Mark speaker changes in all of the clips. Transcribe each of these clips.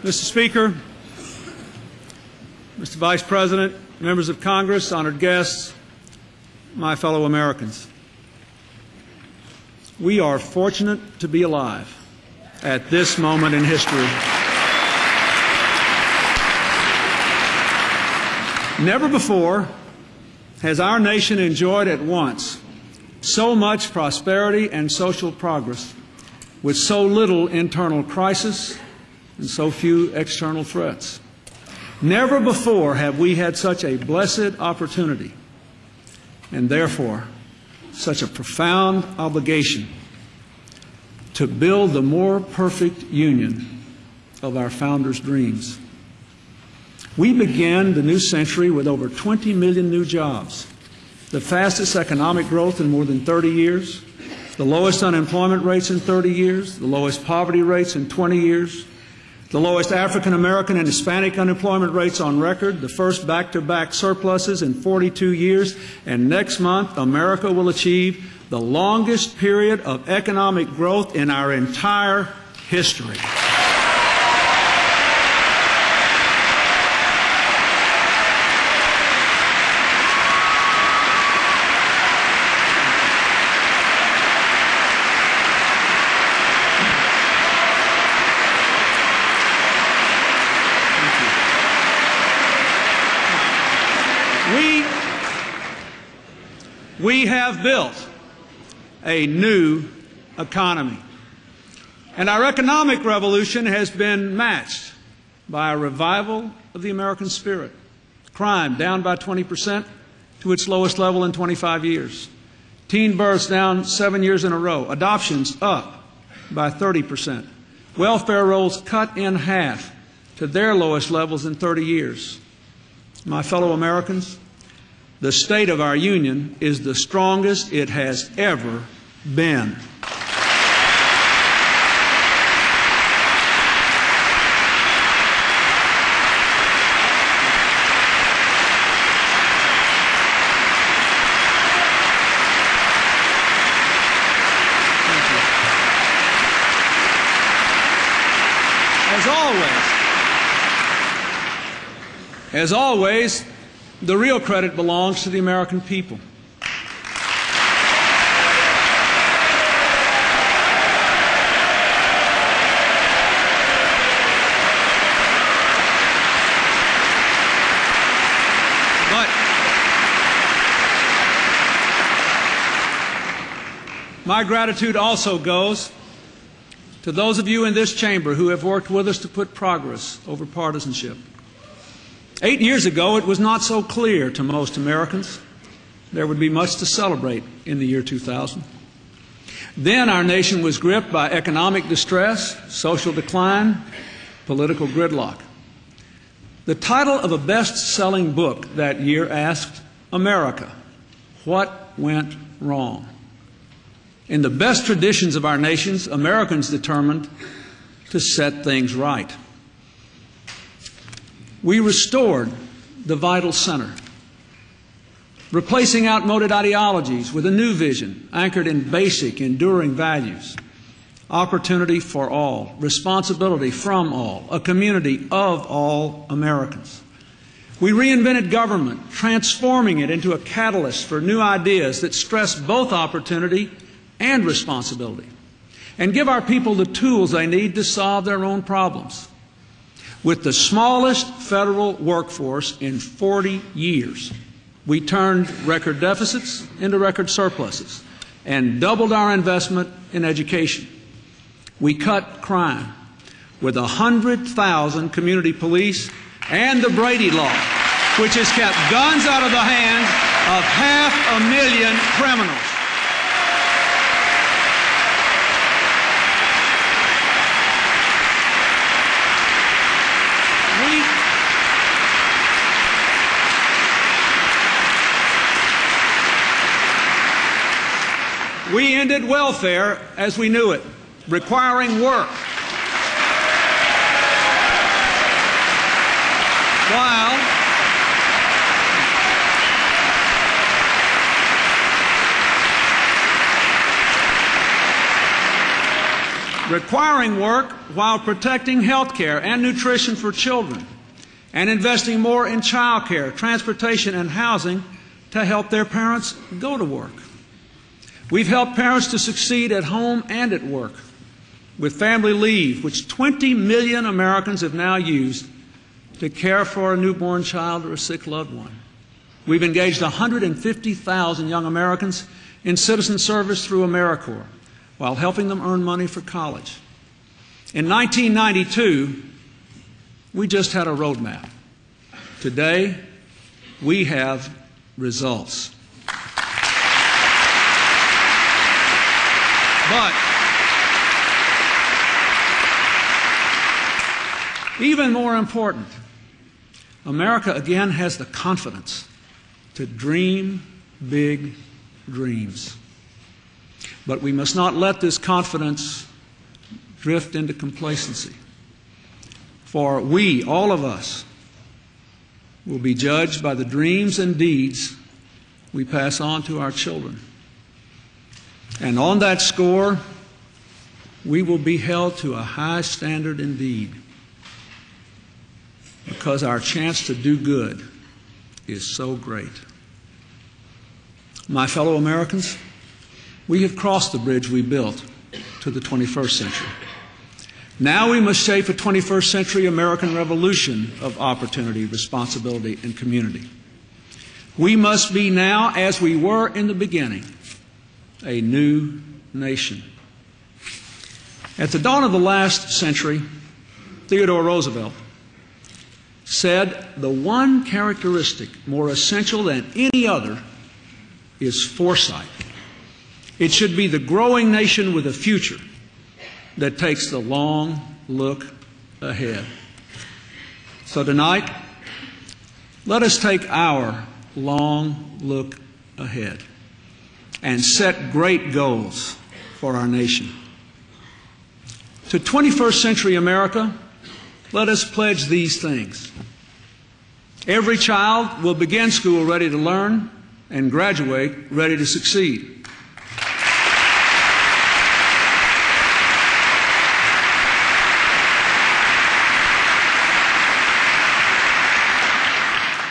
Speaker 1: Mr. Speaker, Mr. Vice President, members of Congress, honored guests, my fellow Americans. We are fortunate to be alive at this moment in history. Never before has our nation enjoyed at once so much prosperity and social progress with so little internal crisis and so few external threats. Never before have we had such a blessed opportunity and therefore such a profound obligation to build the more perfect union of our founders' dreams. We began the new century with over 20 million new jobs, the fastest economic growth in more than 30 years, the lowest unemployment rates in 30 years, the lowest poverty rates in 20 years, the lowest African American and Hispanic unemployment rates on record, the first back-to-back surpluses in 42 years, and next month America will achieve the longest period of economic growth in our entire history. We have built a new economy, and our economic revolution has been matched by a revival of the American spirit. Crime down by 20% to its lowest level in 25 years. Teen births down 7 years in a row. Adoptions up by 30%. Welfare rolls cut in half to their lowest levels in 30 years. My fellow Americans, the state of our union is the strongest it has ever been. As always, the real credit belongs to the American people. But my gratitude also goes to those of you in this chamber who have worked with us to put progress over partisanship. 8 years ago, it was not so clear to most Americans there would be much to celebrate in the year 2000. Then our nation was gripped by economic distress, social decline, political gridlock. The title of a best-selling book that year asked, "America, what went wrong?" In the best traditions of our nations, Americans determined to set things right. We restored the vital center, replacing outmoded ideologies with a new vision anchored in basic, enduring values. Opportunity for all, responsibility from all, a community of all Americans. We reinvented government, transforming it into a catalyst for new ideas that stress both opportunity and responsibility, and give our people the tools they need to solve their own problems. With the smallest federal workforce in 40 years, we turned record deficits into record surpluses and doubled our investment in education. We cut crime with 100,000 community police and the Brady Law, which has kept guns out of the hands of 500,000 criminals. We ended welfare as we knew it, requiring work. requiring work while protecting health care and nutrition for children, and investing more in child care, transportation, and housing to help their parents go to work. We've helped parents to succeed at home and at work with family leave, which 20 million Americans have now used to care for a newborn child or a sick loved one. We've engaged 150,000 young Americans in citizen service through AmeriCorps while helping them earn money for college. In 1992, we just had a roadmap. Today, we have results. But even more important, America again has the confidence to dream big dreams. But we must not let this confidence drift into complacency. For we, all of us, will be judged by the dreams and deeds we pass on to our children. And on that score, we will be held to a high standard indeed, because our chance to do good is so great. My fellow Americans, we have crossed the bridge we built to the 21st century. Now we must shape a 21st century American revolution of opportunity, responsibility, and community. We must be now, as we were in the beginning, a new nation. At the dawn of the last century, Theodore Roosevelt said, "The one characteristic more essential than any other is foresight. It should be the growing nation with a future that takes the long look ahead." So tonight, let us take our long look ahead and set great goals for our nation. To 21st century America, let us pledge these things. Every child will begin school ready to learn and graduate ready to succeed.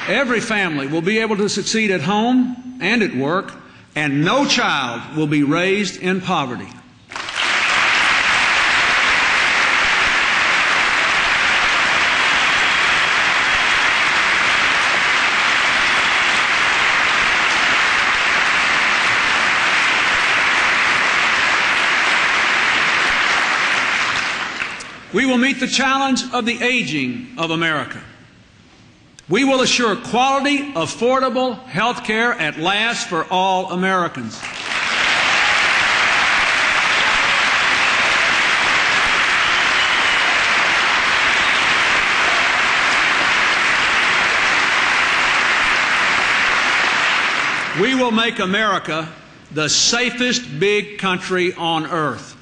Speaker 1: Every family will be able to succeed at home and at work, and no child will be raised in poverty. We will meet the challenge of the aging of America. We will assure quality, affordable health care at last for all Americans. We will make America the safest big country on earth.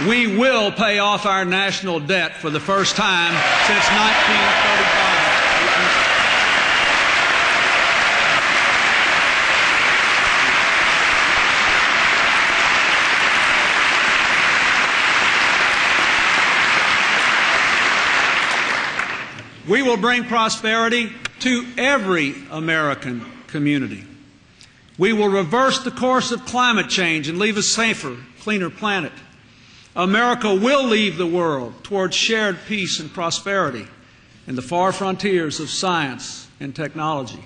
Speaker 1: We will pay off our national debt for the first time since 1935. We will bring prosperity to every American community. We will reverse the course of climate change and leave a safer, cleaner planet. America will lead the world towards shared peace and prosperity in the far frontiers of science and technology.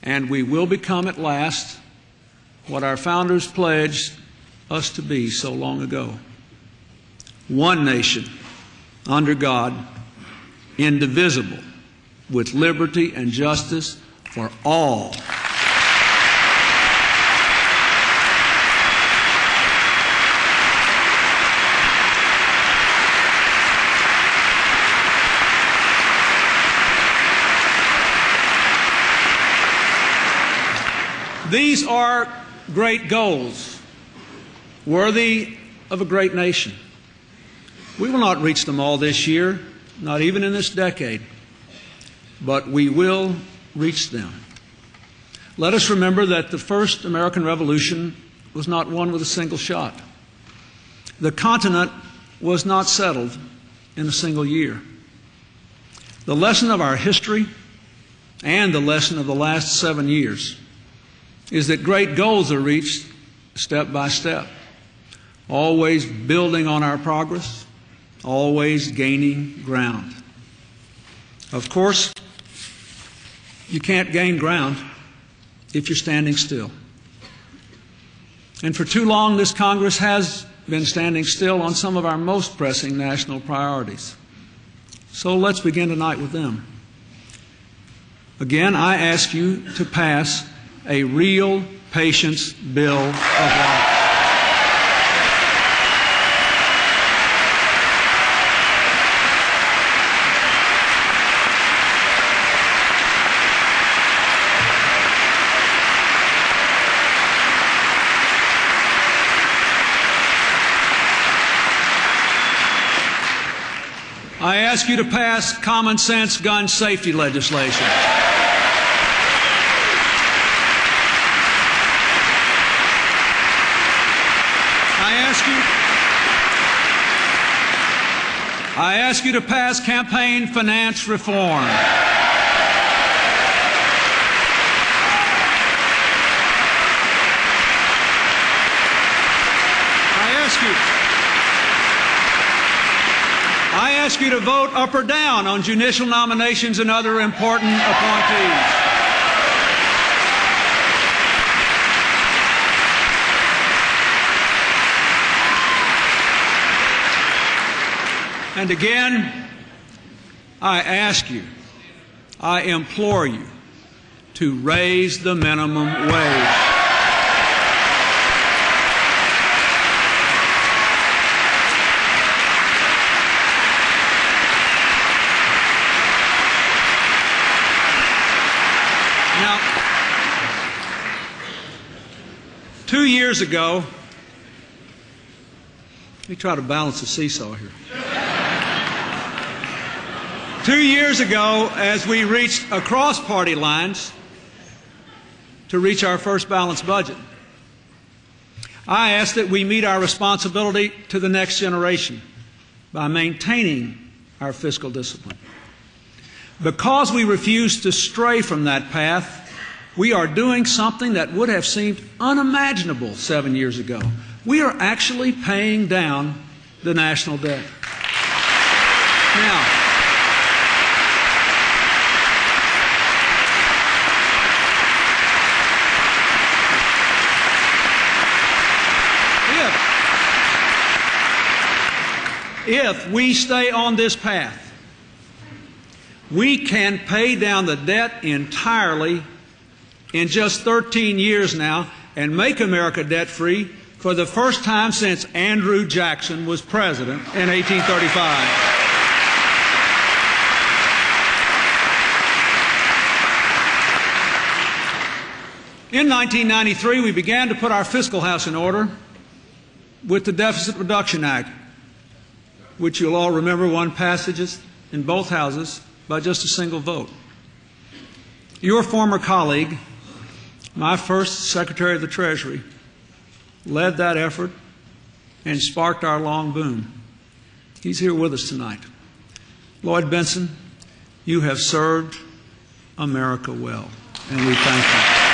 Speaker 1: And we will become at last what our founders pledged us to be so long ago: one nation under God, indivisible, with liberty and justice for all. These are great goals, worthy of a great nation. We will not reach them all this year, not even in this decade, but we will reach them. Let us remember that the first American Revolution was not won with a single shot. The continent was not settled in a single year. The lesson of our history and the lesson of the last 7 years is that great goals are reached step by step, always building on our progress, always gaining ground. Of course, you can't gain ground if you're standing still. And for too long, this Congress has been standing still on some of our most pressing national priorities. So let's begin tonight with them. Again, I ask you to pass a real patience bill of rights. I ask you to pass common sense gun safety legislation. I ask you to pass campaign finance reform. I ask you to vote up or down on judicial nominations and other important appointees. And again, I ask you, I implore you to raise the minimum wage. Now, 2 years ago, let me try to balance the seesaw here. 2 years ago, as we reached across party lines to reach our first balanced budget, I asked that we meet our responsibility to the next generation by maintaining our fiscal discipline. Because we refuse to stray from that path, we are doing something that would have seemed unimaginable 7 years ago. We are actually paying down the national debt. Now, if we stay on this path, we can pay down the debt entirely in just 13 years now and make America debt-free for the first time since Andrew Jackson was president in 1835. In 1993, we began to put our fiscal house in order with the Deficit Reduction Act, which you'll all remember won passages in both houses by just a single vote. Your former colleague, my first Secretary of the Treasury, led that effort and sparked our long boom. He's here with us tonight. Lloyd Bentsen, you have served America well, and we thank you.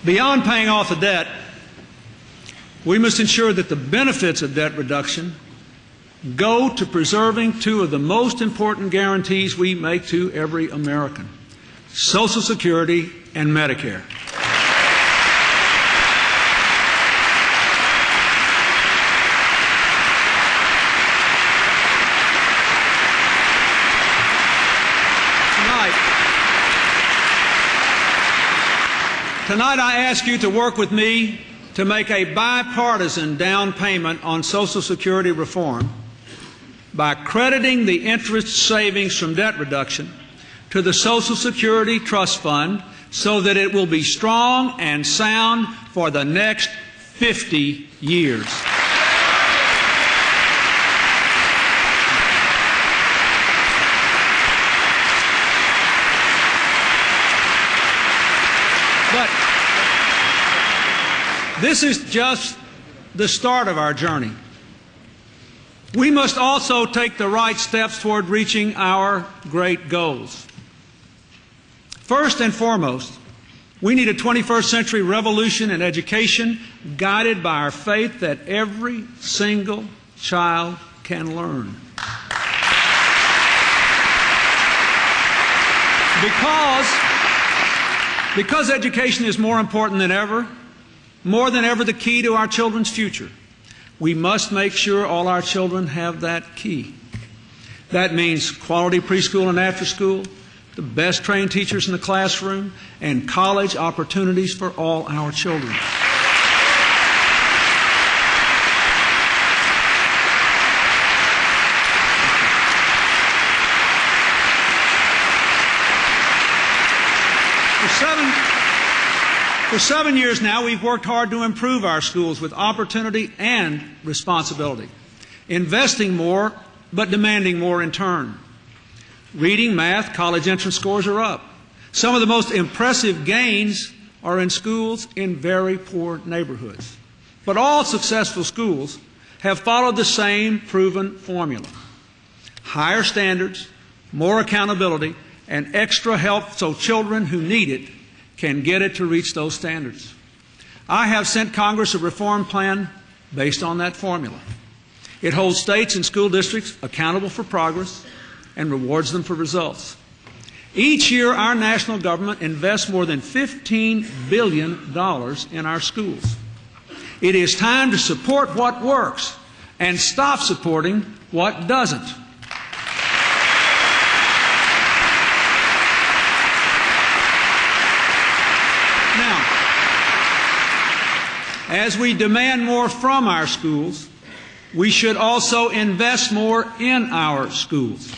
Speaker 1: Beyond paying off the debt, we must ensure that the benefits of debt reduction go to preserving two of the most important guarantees we make to every American: Social Security and Medicare. Tonight I ask you to work with me to make a bipartisan down payment on Social Security reform by crediting the interest savings from debt reduction to the Social Security Trust Fund so that it will be strong and sound for the next 50 years. But this is just the start of our journey. We must also take the right steps toward reaching our great goals. First and foremost, we need a 21st century revolution in education guided by our faith that every single child can learn. Because education is more important than ever, more than ever the key to our children's future, we must make sure all our children have that key. That means quality preschool and after school, the best trained teachers in the classroom, and college opportunities for all our children. For 7 years now, we've worked hard to improve our schools with opportunity and responsibility, investing more but demanding more in turn. Reading, math, college entrance scores are up. Some of the most impressive gains are in schools in very poor neighborhoods. But all successful schools have followed the same proven formula: higher standards, more accountability, and extra help so children who need it can get it to reach those standards. I have sent Congress a reform plan based on that formula. It holds states and school districts accountable for progress and rewards them for results. Each year, our national government invests more than $15 billion in our schools. It is time to support what works and stop supporting what doesn't. As we demand more from our schools, we should also invest more in our schools.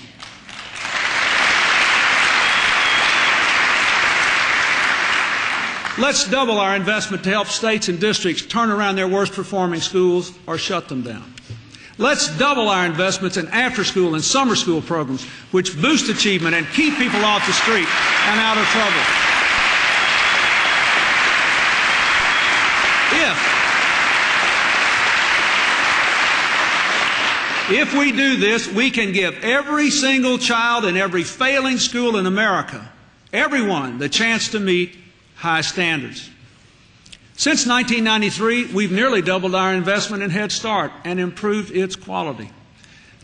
Speaker 1: Let's double our investment to help states and districts turn around their worst performing schools or shut them down. Let's double our investments in after-school and summer school programs, which boost achievement and keep people off the street and out of trouble. If we do this, we can give every single child in every failing school in America, everyone, the chance to meet high standards. Since 1993, we've nearly doubled our investment in Head Start and improved its quality.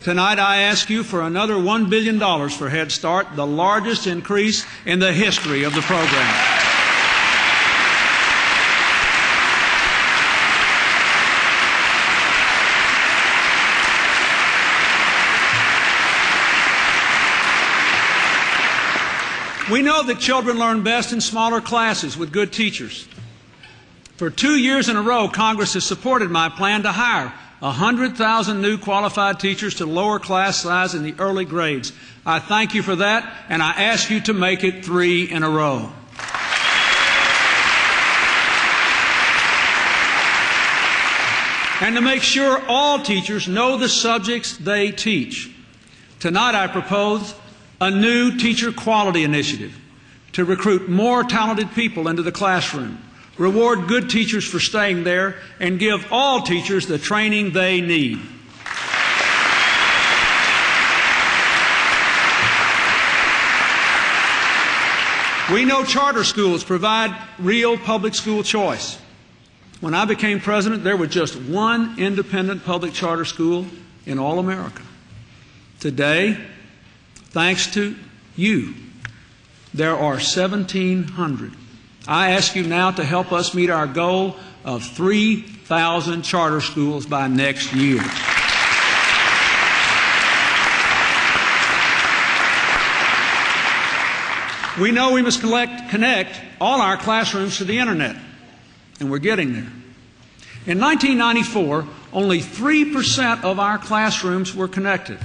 Speaker 1: Tonight, I ask you for another $1 billion for Head Start, the largest increase in the history of the program. We know that children learn best in smaller classes with good teachers. For 2 years in a row, Congress has supported my plan to hire 100,000 new qualified teachers to lower class size in the early grades. I thank you for that, and I ask you to make it 3 in a row. And to make sure all teachers know the subjects they teach. Tonight I propose a new teacher quality initiative to recruit more talented people into the classroom, reward good teachers for staying there, and give all teachers the training they need. We know charter schools provide real public school choice. When I became president, there was just one independent public charter school in all America. Today, thanks to you, there are 1,700. I ask you now to help us meet our goal of 3,000 charter schools by next year. We know we must connect all our classrooms to the Internet, and we're getting there. In 1994, only 3% of our classrooms were connected.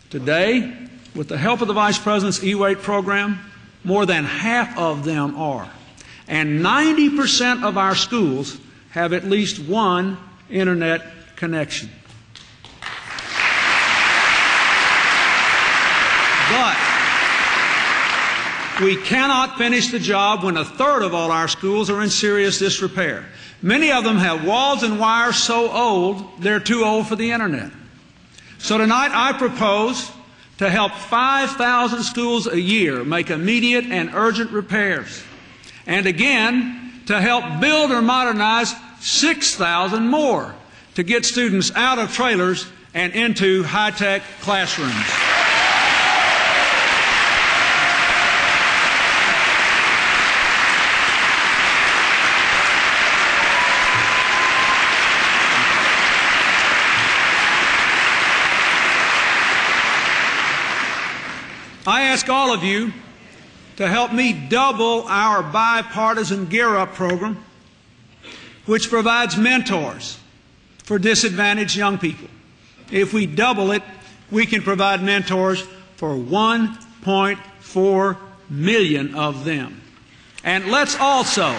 Speaker 1: Today, with the help of the Vice President's E-Weight program, more than half of them are. And 90% of our schools have at least one Internet connection. But we cannot finish the job when a third of all our schools are in serious disrepair. Many of them have walls and wires so old they're too old for the Internet. So tonight I propose to help 5,000 schools a year make immediate and urgent repairs, and again to help build or modernize 6,000 more to get students out of trailers and into high-tech classrooms. I ask all of you to help me double our bipartisan Gear Up program, which provides mentors for disadvantaged young people. If we double it, we can provide mentors for 1.4 million of them. And let's also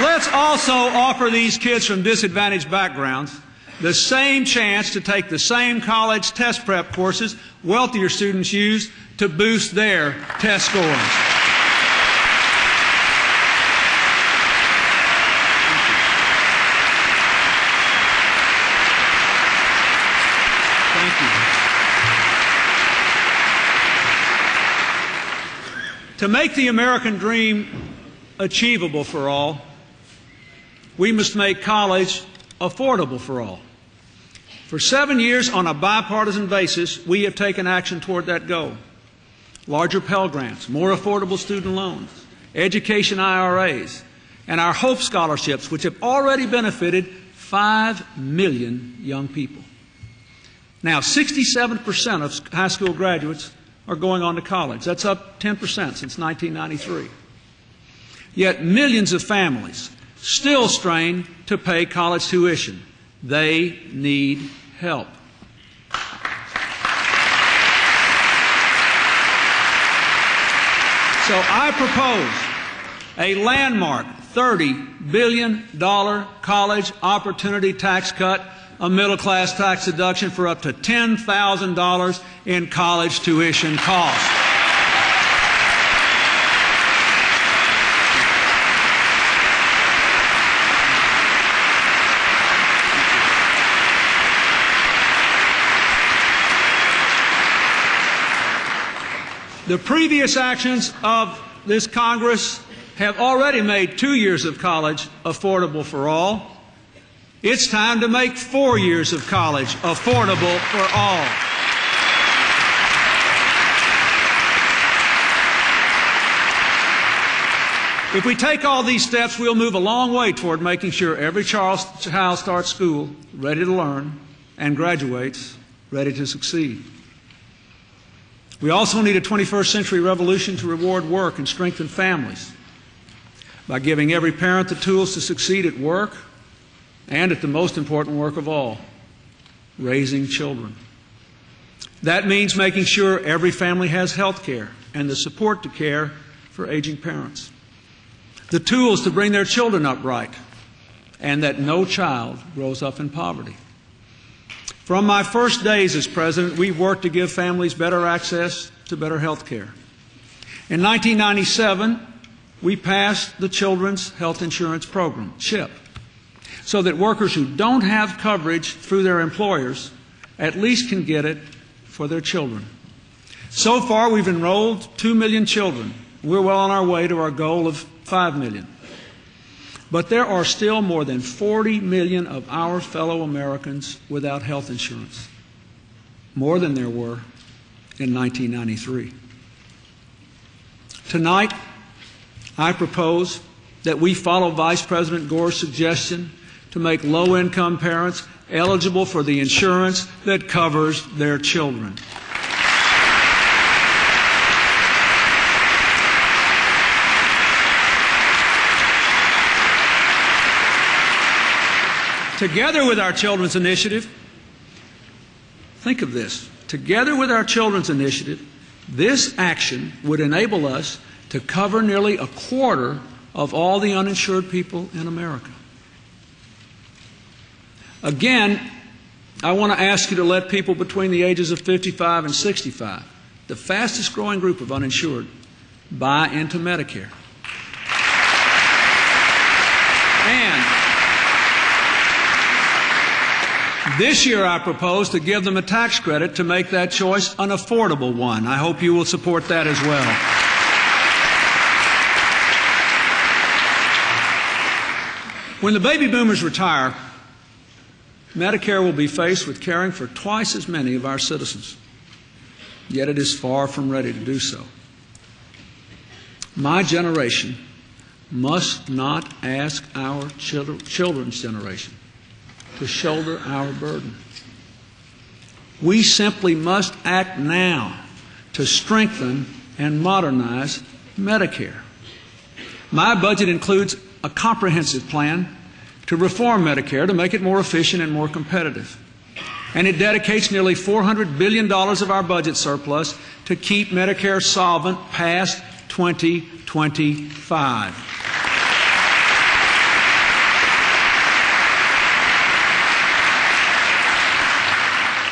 Speaker 1: offer these kids from disadvantaged backgrounds the same chance to take the same college test prep courses wealthier students use to boost their test scores. Thank you. To make the American dream achievable for all, we must make college affordable for all. For 7 years, on a bipartisan basis, we have taken action toward that goal. Larger Pell Grants, more affordable student loans, education IRAs, and our Hope Scholarships, which have already benefited 5 million young people. Now, 67% of high school graduates are going on to college. That's up 10% since 1993. Yet millions of families still strain to pay college tuition. They need help. So I propose a landmark $30 billion college opportunity tax cut, a middle-class tax deduction for up to $10,000 in college tuition costs. The previous actions of this Congress have already made 2 years of college affordable for all. It's time to make 4 years of college affordable for all. If we take all these steps, we'll move a long way toward making sure every child starts school ready to learn and graduates ready to succeed. We also need a 21st century revolution to reward work and strengthen families by giving every parent the tools to succeed at work and at the most important work of all, raising children. That means making sure every family has health care and the support to care for aging parents, the tools to bring their children up right, and that no child grows up in poverty. From my first days as president, we've worked to give families better access to better health care. In 1997, we passed the Children's Health Insurance Program, CHIP, so that workers who don't have coverage through their employers at least can get it for their children. So far, we've enrolled 2 million children. We're well on our way to our goal of 5 million. But there are still more than 40 million of our fellow Americans without health insurance, more than there were in 1993. Tonight, I propose that we follow Vice President Gore's suggestion to make low-income parents eligible for the insurance that covers their children. Together with our Children's Initiative, think of this, together with our Children's Initiative, this action would enable us to cover nearly a quarter of all the uninsured people in America. Again, I want to ask you to let people between the ages of 55 and 65, the fastest growing group of uninsured, buy into Medicare. And this year I propose to give them a tax credit to make that choice an affordable one. I hope you will support that as well. When the baby boomers retire, Medicare will be faced with caring for twice as many of our citizens. Yet it is far from ready to do so. My generation must not ask our children's generation to shoulder our burden. We simply must act now to strengthen and modernize Medicare. My budget includes a comprehensive plan to reform Medicare to make it more efficient and more competitive. And it dedicates nearly $400 billion of our budget surplus to keep Medicare solvent past 2025.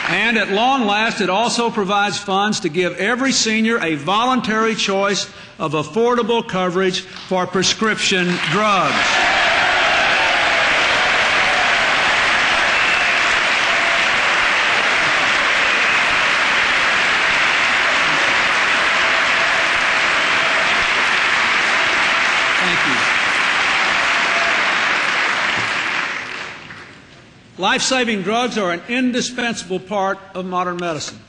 Speaker 1: And at long last, it also provides funds to give every senior a voluntary choice of affordable coverage for prescription drugs. Life-saving drugs are an indispensable part of modern medicine.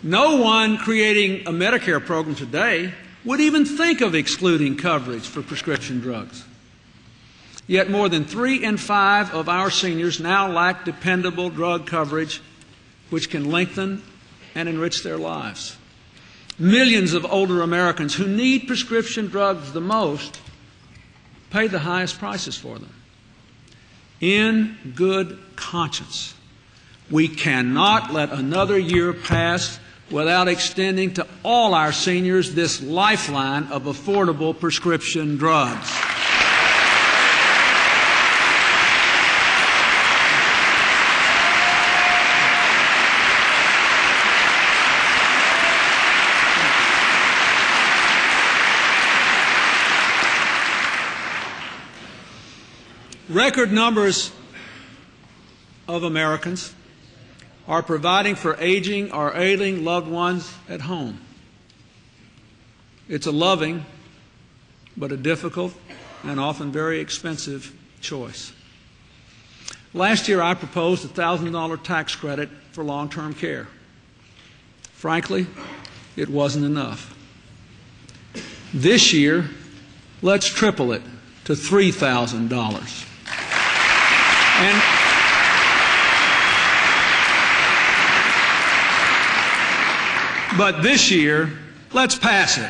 Speaker 1: No one creating a Medicare program today would even think of excluding coverage for prescription drugs. Yet more than 3 in 5 of our seniors now lack dependable drug coverage which can lengthen and enrich their lives. Millions of older Americans who need prescription drugs the most pay the highest prices for them. In good conscience, we cannot let another year pass without extending to all our seniors this lifeline of affordable prescription drugs. Record numbers of Americans are providing for aging or ailing loved ones at home. It's a loving, but a difficult and often very expensive choice. Last year I proposed a $1,000 tax credit for long-term care. Frankly, it wasn't enough. This year, let's triple it to $3,000. But this year, let's pass it.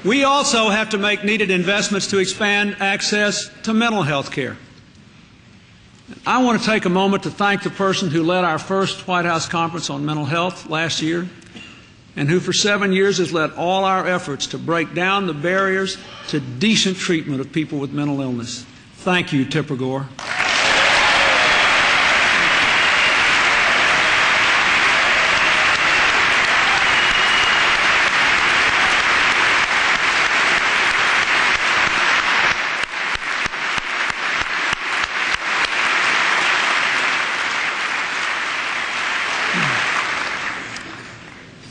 Speaker 1: We also have to make needed investments to expand access to mental health care. I want to take a moment to thank the person who led our first White House conference on mental health last year and who for 7 years has led all our efforts to break down the barriers to decent treatment of people with mental illness. Thank you, Tipper Gore.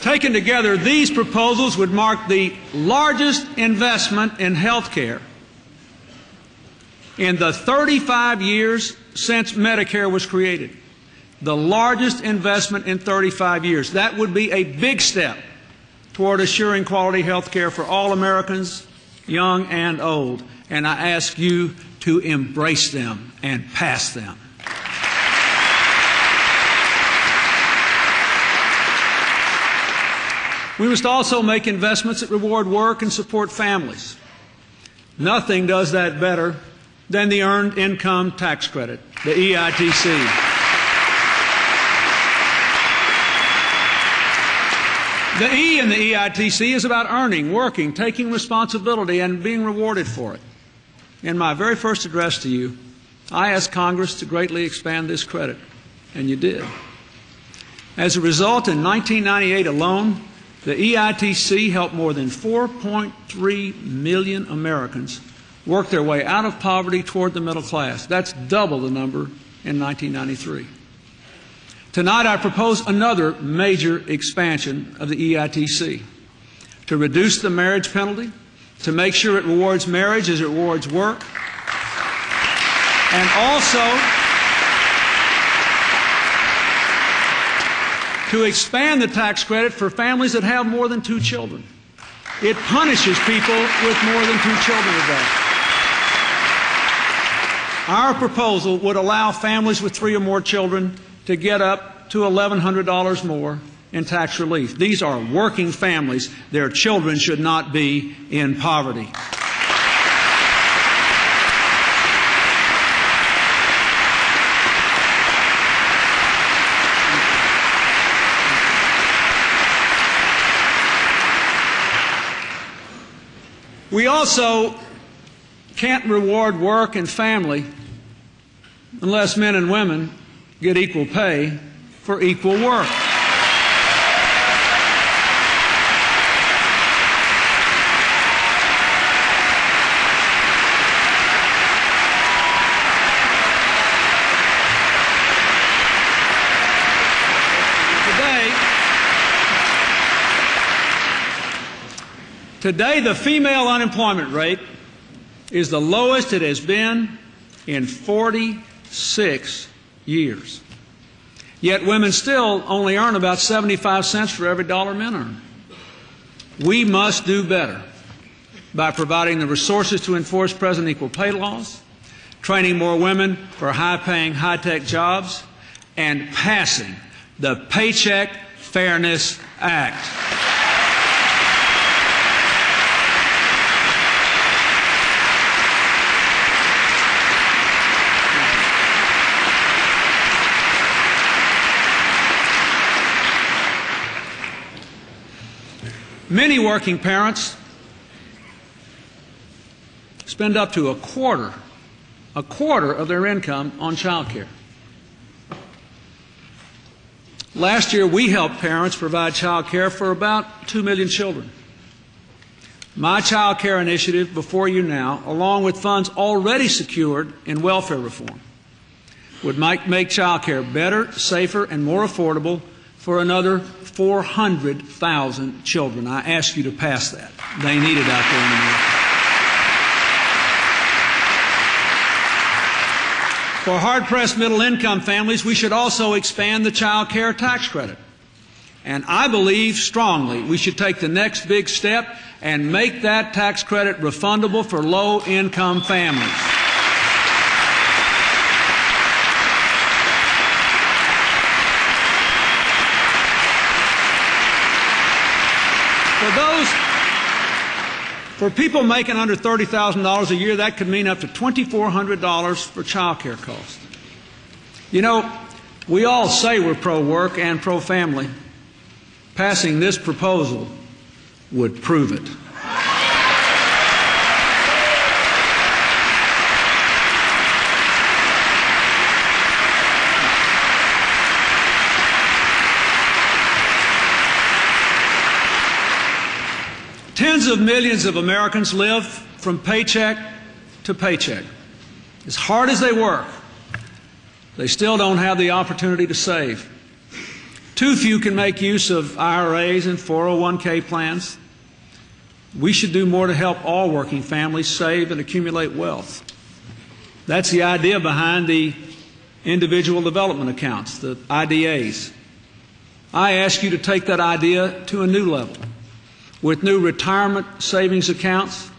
Speaker 1: Taken together, these proposals would mark the largest investment in health care in the 35 years since Medicare was created. The largest investment in 35 years. That would be a big step toward assuring quality health care for all Americans, young and old. And I ask you to embrace them and pass them. We must also make investments that reward work and support families. Nothing does that better than the Earned Income Tax Credit, the EITC. The E in the EITC is about earning, working, taking responsibility, and being rewarded for it. In my very first address to you, I asked Congress to greatly expand this credit, and you did. As a result, in 1998 alone, the EITC helped more than 4.3 million Americans work their way out of poverty toward the middle class. That's double the number in 1993. Tonight I propose another major expansion of the EITC to reduce the marriage penalty, to make sure it rewards marriage as it rewards work, and also to expand the tax credit for families that have more than 2 children. It punishes people with more than 2 children today. Our proposal would allow families with 3 or more children to get up to $1,100 more in tax relief. These are working families. Their children should not be in poverty. We also can't reward work and family unless men and women get equal pay for equal work. Today, the female unemployment rate is the lowest it has been in 46 years. Yet women still only earn about 75 cents for every dollar men earn. We must do better by providing the resources to enforce present equal pay laws, training more women for high-paying, high-tech jobs, and passing the Paycheck Fairness Act. Many working parents spend up to a quarter of their income on child care. Last year, we helped parents provide child care for about 2 million children. My child care initiative before you now, along with funds already secured in welfare reform, would make child care better, safer, and more affordable for another 400,000 children. I ask you to pass that. They need it out there in America. For hard-pressed middle-income families, we should also expand the child care tax credit. And I believe strongly we should take the next big step and make that tax credit refundable for low-income families. For people making under $30,000 a year, that could mean up to $2,400 for child care costs. You know, we all say we're pro-work and pro-family. Passing this proposal would prove it. Tens of millions of Americans live from paycheck to paycheck. As hard as they work, they still don't have the opportunity to save. Too few can make use of IRAs and 401k plans. We should do more to help all working families save and accumulate wealth. That's the idea behind the individual development accounts, the IDAs. I ask you to take that idea to a new level, with new retirement savings accounts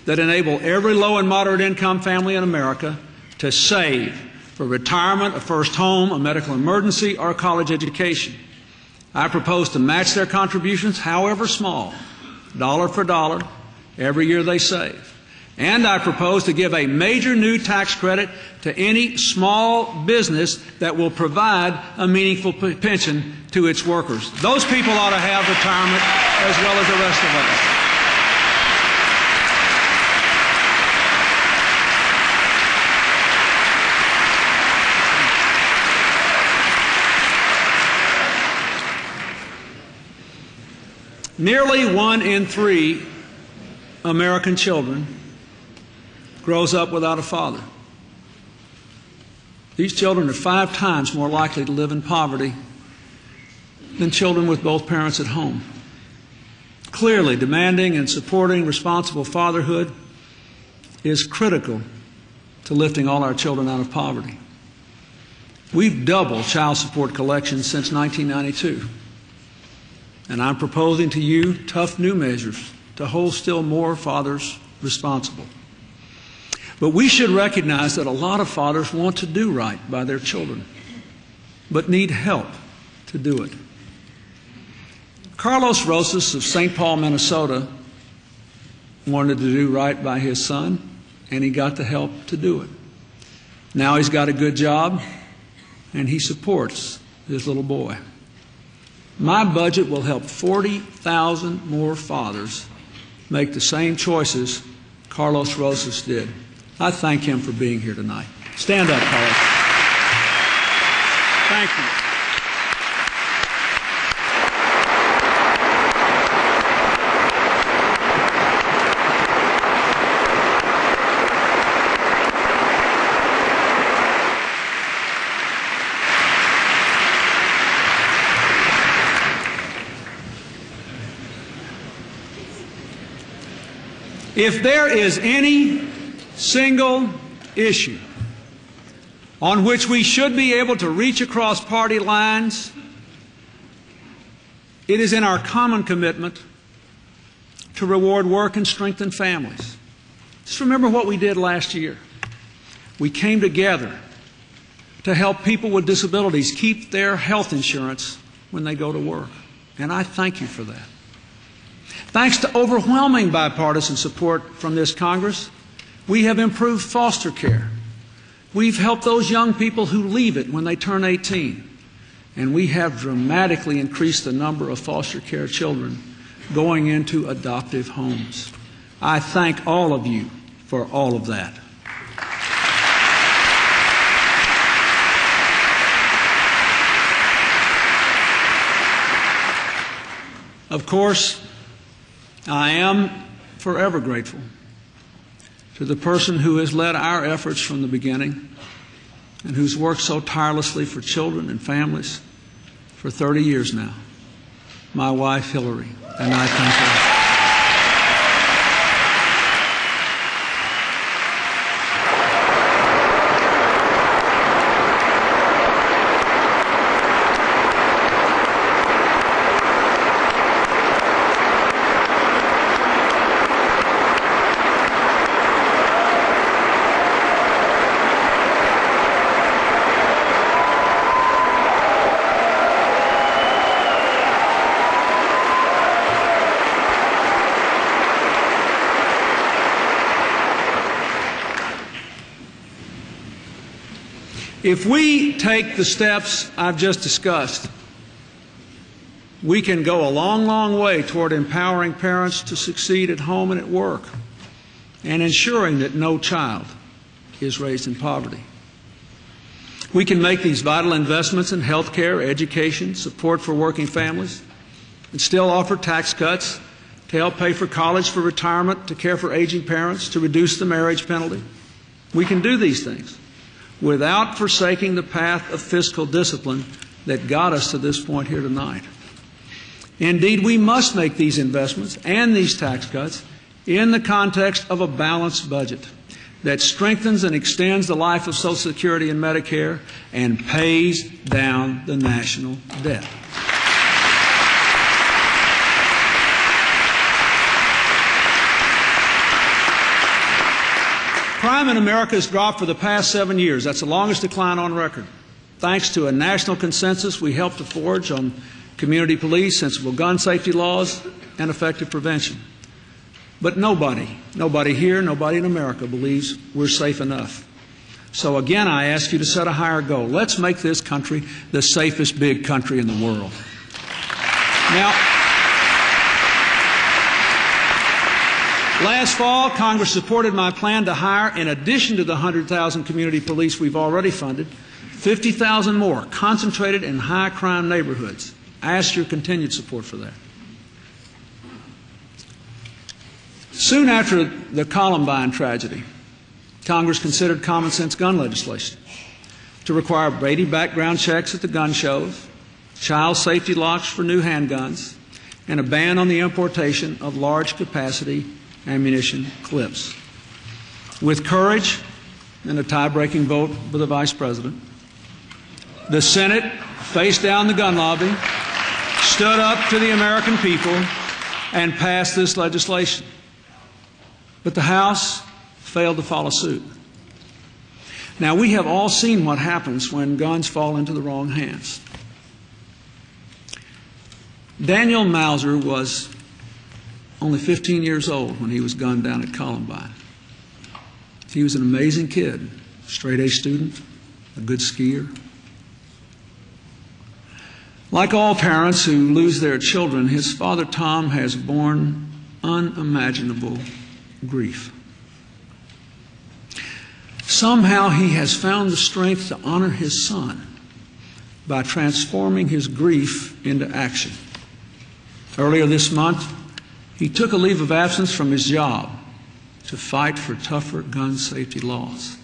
Speaker 1: that enable every low and moderate income family in America to save for retirement, a first home, a medical emergency, or a college education. I propose to match their contributions, however small, dollar for dollar, every year they save. And I propose to give a major new tax credit to any small business that will provide a meaningful pension to its workers. Those people ought to have retirement as well as the rest of us. Nearly 1 in 3 American children grows up without a father. These children are 5 times more likely to live in poverty than children with both parents at home. Clearly, demanding and supporting responsible fatherhood is critical to lifting all our children out of poverty. We've doubled child support collections since 1992. And I'm proposing to you tough new measures to hold still more fathers responsible. But we should recognize that a lot of fathers want to do right by their children, but need help to do it. Carlos Rosas of St. Paul, Minnesota, wanted to do right by his son, and he got the help to do it. Now he's got a good job, and he supports his little boy. My budget will help 40,000 more fathers make the same choices Carlos Rosas did. I thank him for being here tonight. Stand up, Carlos. Thank you. If there is any single issue on which we should be able to reach across party lines, it is in our common commitment to reward work and strengthen families. Just remember what we did last year. We came together to help people with disabilities keep their health insurance when they go to work. And I thank you for that. Thanks to overwhelming bipartisan support from this Congress, we have improved foster care. We've helped those young people who leave it when they turn 18. And we have dramatically increased the number of foster care children going into adoptive homes. I thank all of you for all of that. Of course, I am forever grateful to the person who has led our efforts from the beginning and who's worked so tirelessly for children and families for 30 years now, my wife, Hillary, and I thank her. If we take the steps I've just discussed, we can go a long, long way toward empowering parents to succeed at home and at work and ensuring that no child is raised in poverty. We can make these vital investments in health care, education, support for working families, and still offer tax cuts to help pay for college, for retirement, to care for aging parents, to reduce the marriage penalty. We can do these things without forsaking the path of fiscal discipline that got us to this point here tonight. Indeed, we must make these investments and these tax cuts in the context of a balanced budget that strengthens and extends the life of Social Security and Medicare and pays down the national debt. Crime in America has dropped for the past 7 years. That's the longest decline on record. Thanks to a national consensus we helped to forge on community police, sensible gun safety laws, and effective prevention. But nobody here, nobody in America believes we're safe enough. So again, I ask you to set a higher goal. Let's make this country the safest big country in the world. Now, last fall, Congress supported my plan to hire, in addition to the 100,000 community police we've already funded, 50,000 more concentrated in high-crime neighborhoods. I ask your continued support for that. Soon after the Columbine tragedy, Congress considered common-sense gun legislation to require Brady background checks at the gun shows, child safety locks for new handguns, and a ban on the importation of large-capacity ammunition clips. With courage and a tie-breaking vote for the Vice President, the Senate faced down the gun lobby, stood up to the American people, and passed this legislation. But the House failed to follow suit. Now, we have all seen what happens when guns fall into the wrong hands. Daniel Mauser was only 15 years old when he was gunned down at Columbine. He was an amazing kid, straight-A student, a good skier. Like all parents who lose their children, his father Tom has borne unimaginable grief. Somehow he has found the strength to honor his son by transforming his grief into action. Earlier this month, he took a leave of absence from his job to fight for tougher gun safety laws.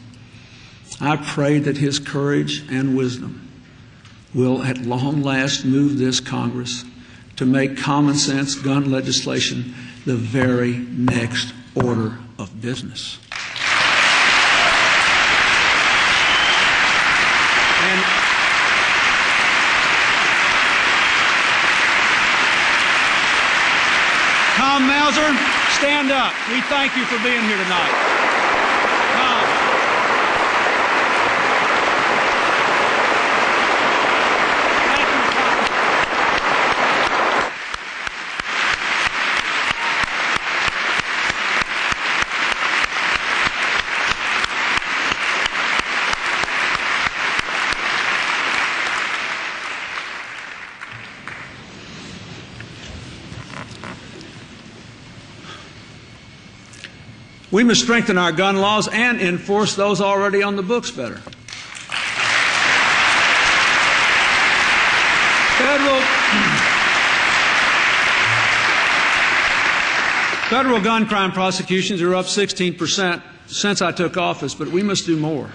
Speaker 1: I pray that his courage and wisdom will at long last move this Congress to make common sense gun legislation the very next order of business. And Tom Mauser, stand up. We thank you for being here tonight. Tom. We must strengthen our gun laws and enforce those already on the books better. Federal gun crime prosecutions are up 16% since I took office, but we must do more.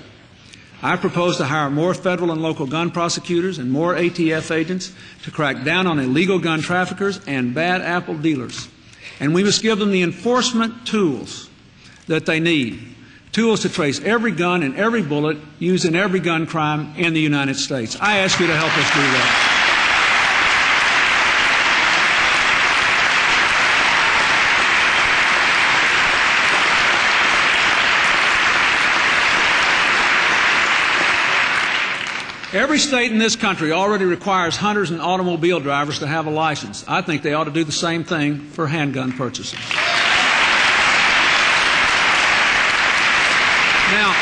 Speaker 1: I propose to hire more federal and local gun prosecutors and more ATF agents to crack down on illegal gun traffickers and bad apple dealers. And we must give them the enforcement tools that they need, tools to trace every gun and every bullet used in every gun crime in the United States. I ask you to help us do that. Every state in this country already requires hunters and automobile drivers to have a license. I think they ought to do the same thing for handgun purchases. Now,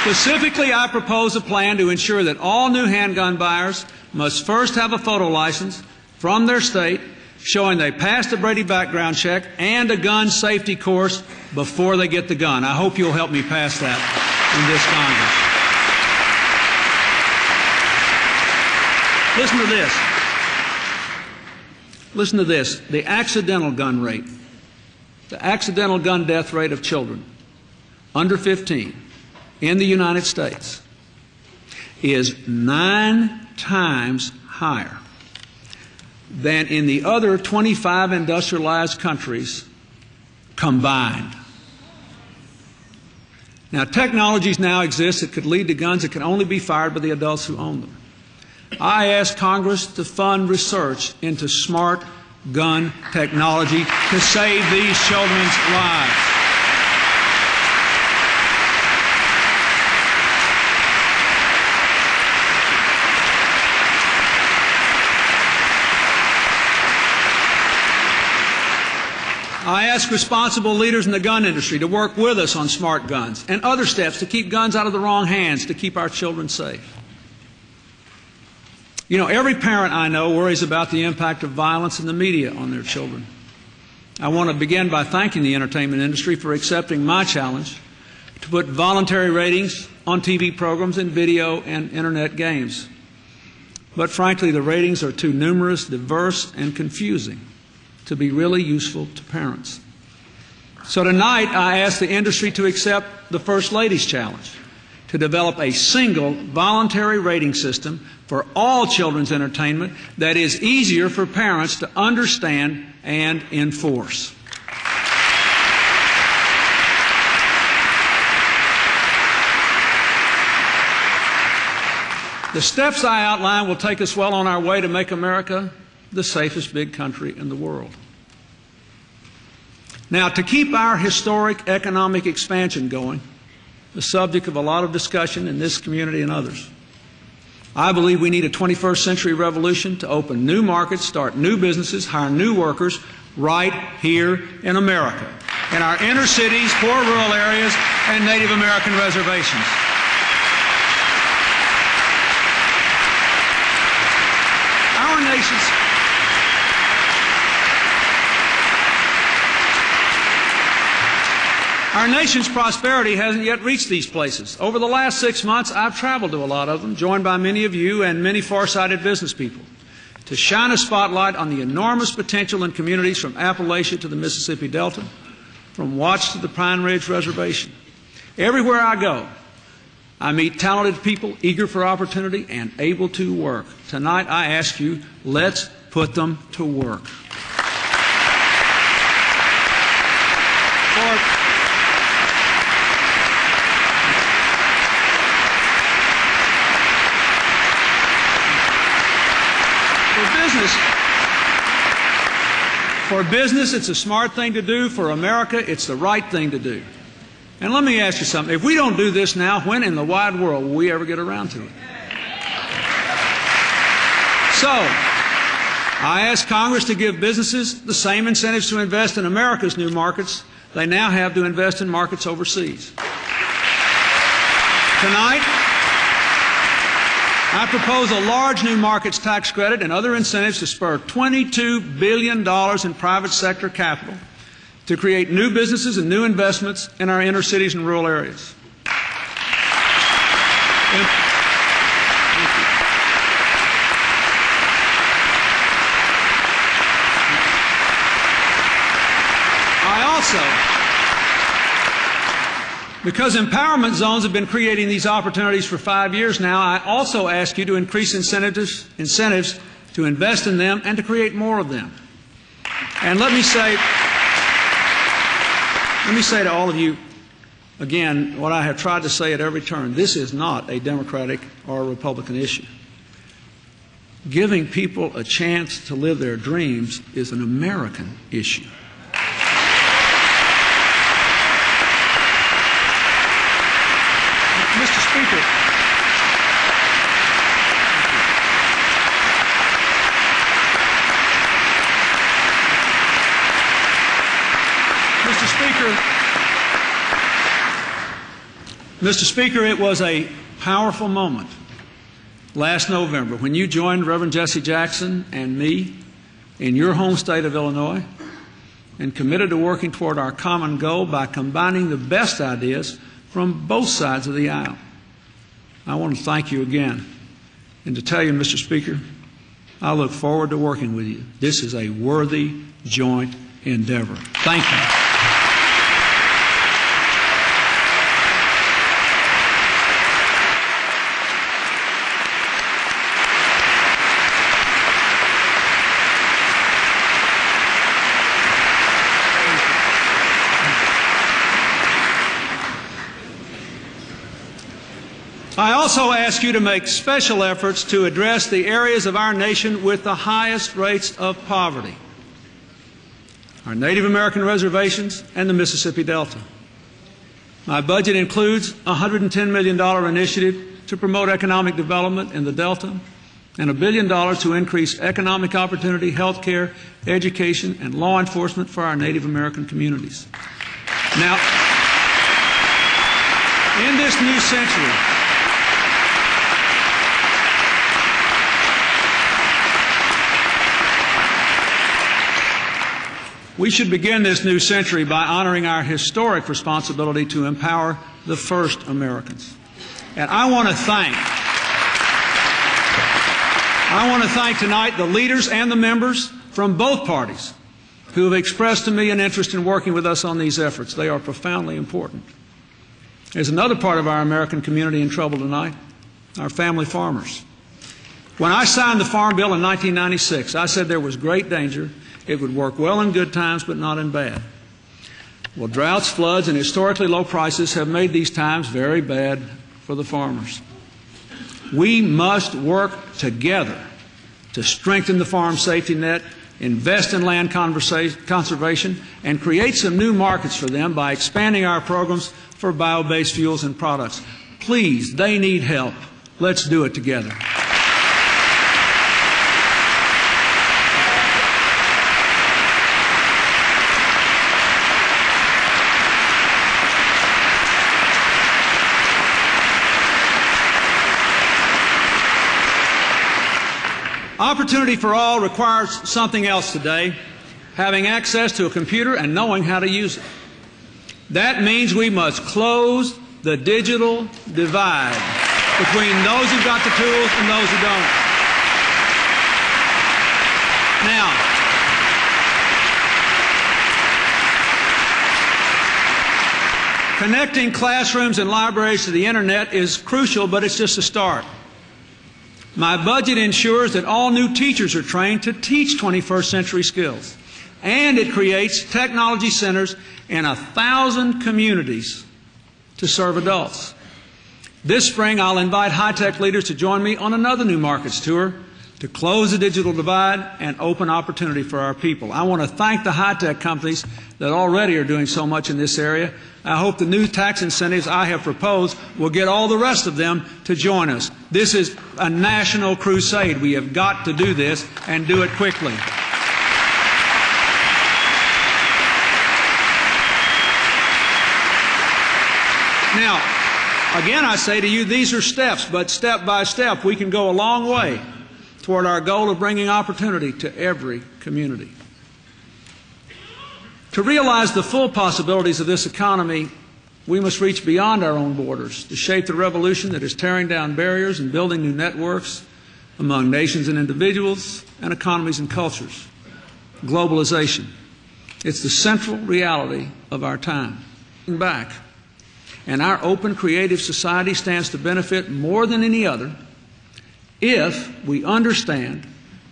Speaker 1: specifically, I propose a plan to ensure that all new handgun buyers must first have a photo license from their state showing they passed a Brady background check and a gun safety course before they get the gun. I hope you'll help me pass that in this Congress. Listen to this. Listen to this. The accidental gun rate, the accidental gun death rate of children under 15 in the United States is 9 times higher than in the other 25 industrialized countries combined. Now, technologies now exist that could lead to guns that can only be fired by the adults who own them. I ask Congress to fund research into smart gun technology to save these children's lives. I ask responsible leaders in the gun industry to work with us on smart guns and other steps to keep guns out of the wrong hands to keep our children safe. You know, every parent I know worries about the impact of violence in the media on their children. I want to begin by thanking the entertainment industry for accepting my challenge to put voluntary ratings on TV programs and video and internet games. But frankly, the ratings are too numerous, diverse, and confusing to be really useful to parents. So tonight, I ask the industry to accept the First Lady's challenge to develop a single voluntary rating system for all children's entertainment that is easier for parents to understand and enforce. The steps I outline will take us well on our way to make America the safest big country in the world. Now, to keep our historic economic expansion going, the subject of a lot of discussion in this community and others, I believe we need a 21st century revolution to open new markets, start new businesses, hire new workers right here in America, in our inner cities, poor rural areas, and Native American reservations. Our nation's prosperity hasn't yet reached these places. Over the last 6 months, I've traveled to a lot of them, joined by many of you and many far-sighted business people, to shine a spotlight on the enormous potential in communities from Appalachia to the Mississippi Delta, from Watts to the Pine Ridge Reservation. Everywhere I go, I meet talented people eager for opportunity and able to work. Tonight, I ask you, let's put them to work. For business, it's a smart thing to do. For America, it's the right thing to do. And let me ask you something. If we don't do this now, when in the wide world will we ever get around to it? So, I ask Congress to give businesses the same incentives to invest in America's new markets they now have to invest in markets overseas. Tonight, I propose a large new markets tax credit and other incentives to spur $22 billion in private sector capital to create new businesses and new investments in our inner cities and rural areas. Because empowerment zones have been creating these opportunities for 5 years now, I also ask you to increase incentives to invest in them and to create more of them. And let me say to all of you, again, what I have tried to say at every turn, this is not a Democratic or a Republican issue. Giving people a chance to live their dreams is an American issue. Mr. Speaker, Mr. Speaker, it was a powerful moment last November when you joined Reverend Jesse Jackson and me in your home state of Illinois and committed to working toward our common goal by combining the best ideas from both sides of the aisle. I want to thank you again and to tell you, Mr. Speaker, I look forward to working with you. This is a worthy joint endeavor. Thank you. I also ask you to make special efforts to address the areas of our nation with the highest rates of poverty, our Native American reservations and the Mississippi Delta. My budget includes a $110 million initiative to promote economic development in the Delta, and $1 billion to increase economic opportunity, health care, education, and law enforcement for our Native American communities. Now, in this new century, we should begin this new century by honoring our historic responsibility to empower the first Americans. And I want to thank tonight the leaders and the members from both parties who have expressed to me an interest in working with us on these efforts. They are profoundly important. There's another part of our American community in trouble tonight, our family farmers. When I signed the Farm Bill in 1996, I said there was great danger. It would work well in good times, but not in bad. Well, droughts, floods, and historically low prices have made these times very bad for the farmers. We must work together to strengthen the farm safety net, invest in land conservation, and create some new markets for them by expanding our programs for bio-based fuels and products. Please, they need help. Let's do it together. Opportunity for all requires something else today, having access to a computer and knowing how to use it. That means we must close the digital divide between those who've got the tools and those who don't. Now, connecting classrooms and libraries to the internet is crucial, but it's just a start. My budget ensures that all new teachers are trained to teach 21st century skills. And it creates technology centers in 1,000 communities to serve adults. This spring, I'll invite high-tech leaders to join me on another New Markets tour to close the digital divide and open opportunity for our people. I want to thank the high-tech companies that already are doing so much in this area. I hope the new tax incentives I have proposed will get all the rest of them to join us. This is a national crusade. We have got to do this and do it quickly. Now, again, I say to you, these are steps, but step by step, we can go a long way toward our goal of bringing opportunity to every community. To realize the full possibilities of this economy, we must reach beyond our own borders to shape the revolution that is tearing down barriers and building new networks among nations and individuals and economies and cultures. Globalization. It's the central reality of our time. Back. And our open, creative society stands to benefit more than any other if we understand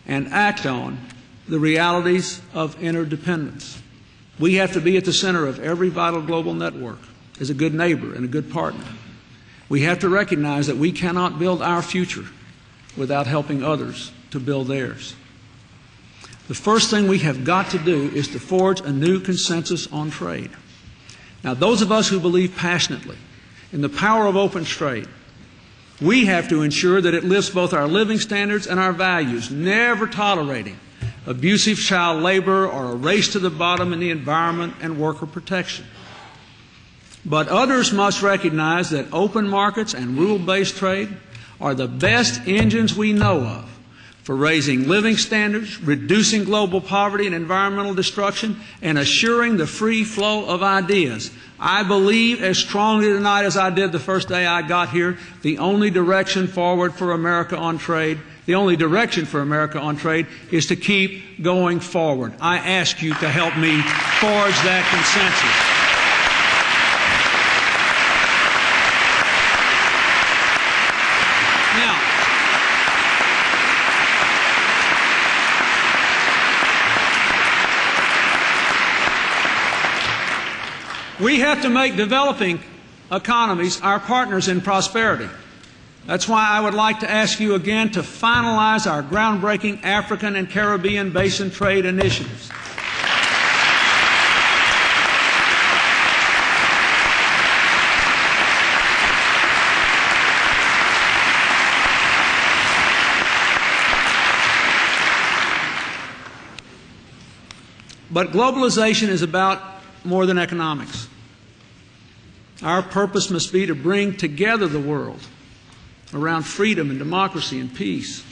Speaker 1: and act on the realities of interdependence. We have to be at the center of every vital global network as a good neighbor and a good partner. We have to recognize that we cannot build our future without helping others to build theirs. The first thing we have got to do is to forge a new consensus on trade. Now, those of us who believe passionately in the power of open trade, we have to ensure that it lifts both our living standards and our values, never tolerating abusive child labor or a race to the bottom in the environment and worker protection. But others must recognize that open markets and rule-based trade are the best engines we know of for raising living standards, reducing global poverty and environmental destruction, and assuring the free flow of ideas. I believe as strongly tonight as I did the first day I got here, the only direction forward for America on trade, the only direction for America on trade is to keep going forward. I ask you to help me forge that consensus. We have to make developing economies our partners in prosperity. That's why I would like to ask you again to finalize our groundbreaking African and Caribbean Basin trade initiatives. But globalization is about more than economics. Our purpose must be to bring together the world around freedom and democracy and peace,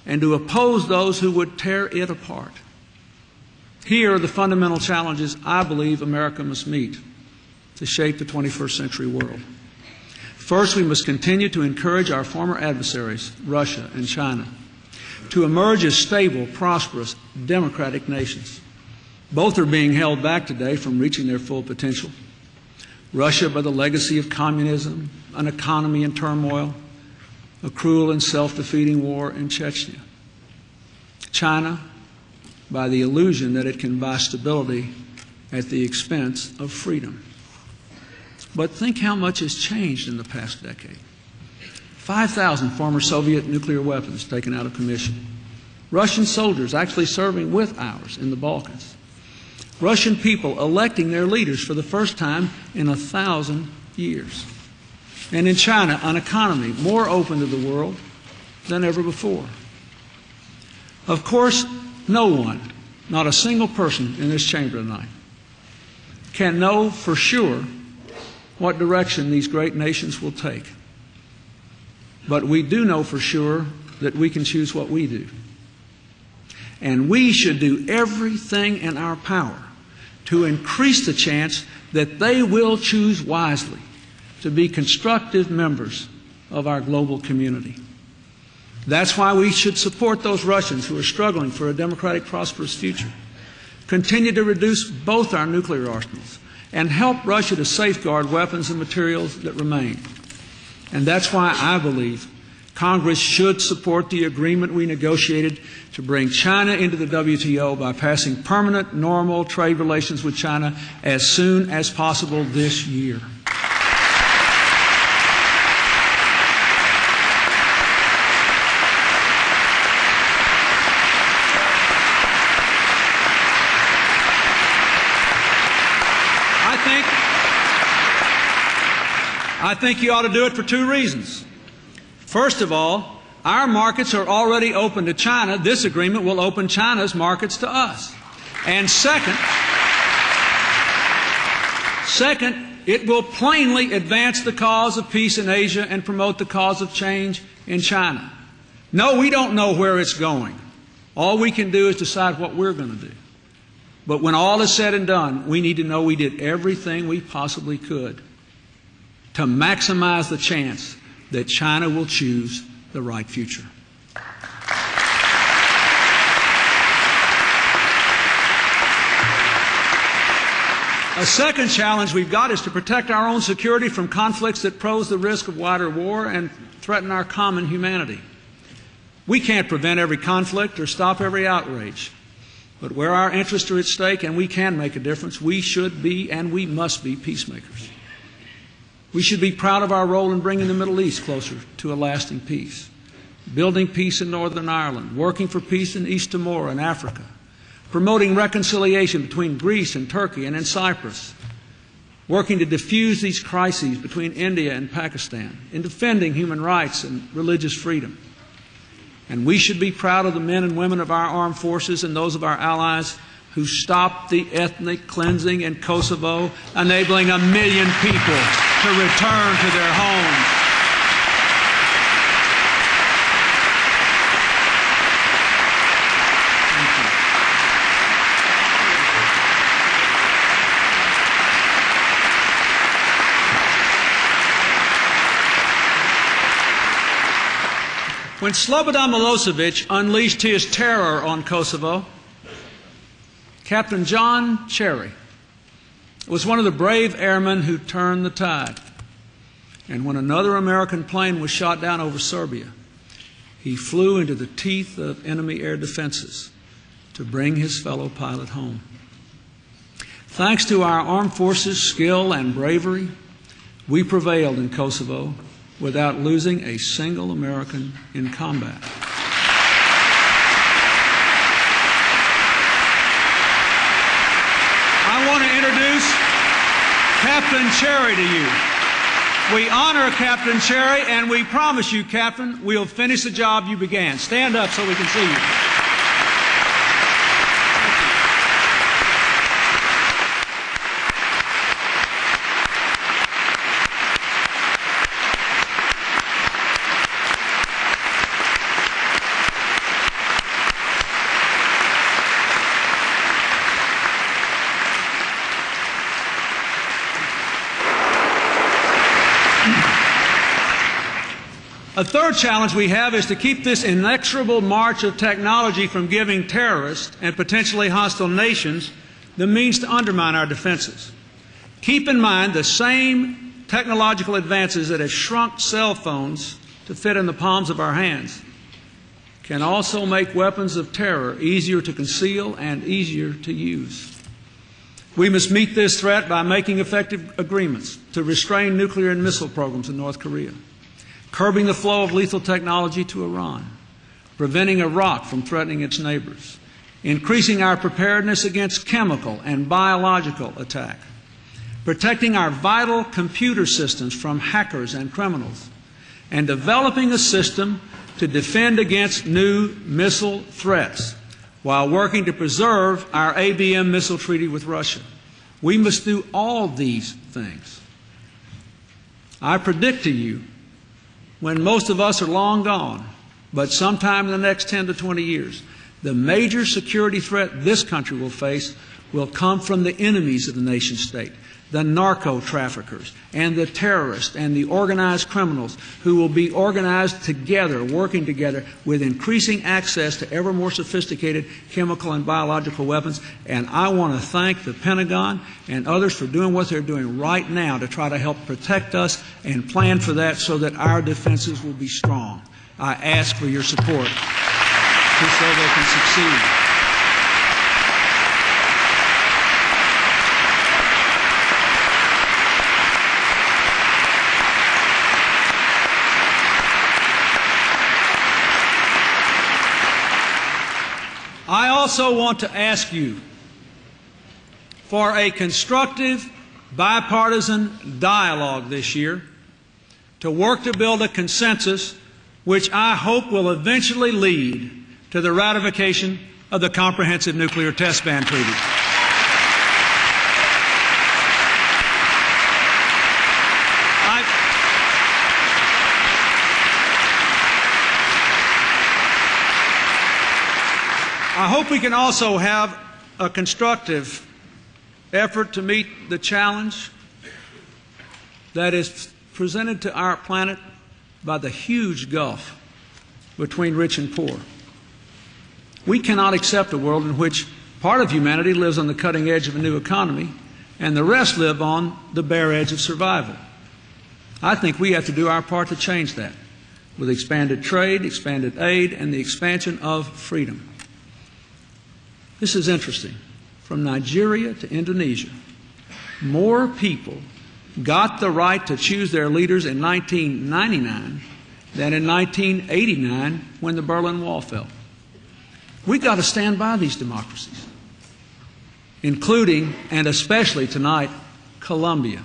Speaker 1: and to oppose those who would tear it apart. Here are the fundamental challenges I believe America must meet to shape the 21st century world. First, we must continue to encourage our former adversaries, Russia and China, to emerge as stable, prosperous, democratic nations. Both are being held back today from reaching their full potential. Russia by the legacy of communism, an economy in turmoil, a cruel and self-defeating war in Chechnya. China by the illusion that it can buy stability at the expense of freedom. But think how much has changed in the past decade. 5,000 former Soviet nuclear weapons taken out of commission. Russian soldiers actually serving with ours in the Balkans. Russian people electing their leaders for the first time in 1,000 years. And in China, an economy more open to the world than ever before. Of course, no one, not a single person in this chamber tonight, can know for sure what direction these great nations will take. But we do know for sure that we can choose what we do. And we should do everything in our power to increase the chance that they will choose wisely to be constructive members of our global community. That's why we should support those Russians who are struggling for a democratic, prosperous future, continue to reduce both our nuclear arsenals, and help Russia to safeguard weapons and materials that remain. And that's why I believe Congress should support the agreement we negotiated to bring China into the WTO by passing permanent, normal trade relations with China as soon as possible this year. I think you ought to do it for two reasons. First of all, our markets are already open to China. This agreement will open China's markets to us. And second, it will plainly advance the cause of peace in Asia and promote the cause of change in China. No, we don't know where it's going. All we can do is decide what we're going to do. But when all is said and done, we need to know we did everything we possibly could to maximize the chance that China will choose the right future. A second challenge we've got is to protect our own security from conflicts that pose the risk of wider war and threaten our common humanity. We can't prevent every conflict or stop every outrage. But where our interests are at stake and we can make a difference, we should be and we must be peacemakers. We should be proud of our role in bringing the Middle East closer to a lasting peace, building peace in Northern Ireland, working for peace in East Timor and Africa, promoting reconciliation between Greece and Turkey and in Cyprus, working to diffuse these crises between India and Pakistan, in defending human rights and religious freedom. And we should be proud of the men and women of our armed forces and those of our allies who stopped the ethnic cleansing in Kosovo, enabling 1 million people to return to their homes. When Slobodan Milosevic unleashed his terror on Kosovo, Captain John Cherry was one of the brave airmen who turned the tide. And when another American plane was shot down over Serbia, he flew into the teeth of enemy air defenses to bring his fellow pilot home. Thanks to our armed forces' skill and bravery, we prevailed in Kosovo without losing a single American in combat. I want to introduce Captain Cherry to you. We honor Captain Cherry, and we promise you, Captain, we'll finish the job you began. Stand up so we can see you. A third challenge we have is to keep this inexorable march of technology from giving terrorists and potentially hostile nations the means to undermine our defenses. Keep in mind the same technological advances that have shrunk cell phones to fit in the palms of our hands can also make weapons of terror easier to conceal and easier to use. We must meet this threat by making effective agreements to restrain nuclear and missile programs in North Korea, curbing the flow of lethal technology to Iran, preventing Iraq from threatening its neighbors, increasing our preparedness against chemical and biological attack, protecting our vital computer systems from hackers and criminals, and developing a system to defend against new missile threats while working to preserve our ABM missile treaty with Russia. We must do all these things. I predict to you, when most of us are long gone, but sometime in the next 10 to 20 years, the major security threat this country will face will come from the enemies of the nation state, the narco-traffickers and the terrorists and the organized criminals who will be organized together, working together with increasing access to ever more sophisticated chemical and biological weapons. And I want to thank the Pentagon and others for doing what they're doing right now to try to help protect us and plan for that so that our defenses will be strong. I ask for your support so they can succeed. I also want to ask you for a constructive, bipartisan dialogue this year to work to build a consensus which I hope will eventually lead to the ratification of the Comprehensive Nuclear Test Ban Treaty. I hope we can also have a constructive effort to meet the challenge that is presented to our planet by the huge gulf between rich and poor. We cannot accept a world in which part of humanity lives on the cutting edge of a new economy and the rest live on the bare edge of survival. I think we have to do our part to change that with expanded trade, expanded aid, and the expansion of freedom. This is interesting. From Nigeria to Indonesia, more people got the right to choose their leaders in 1999 than in 1989 when the Berlin Wall fell. We've got to stand by these democracies, including and especially tonight, Colombia,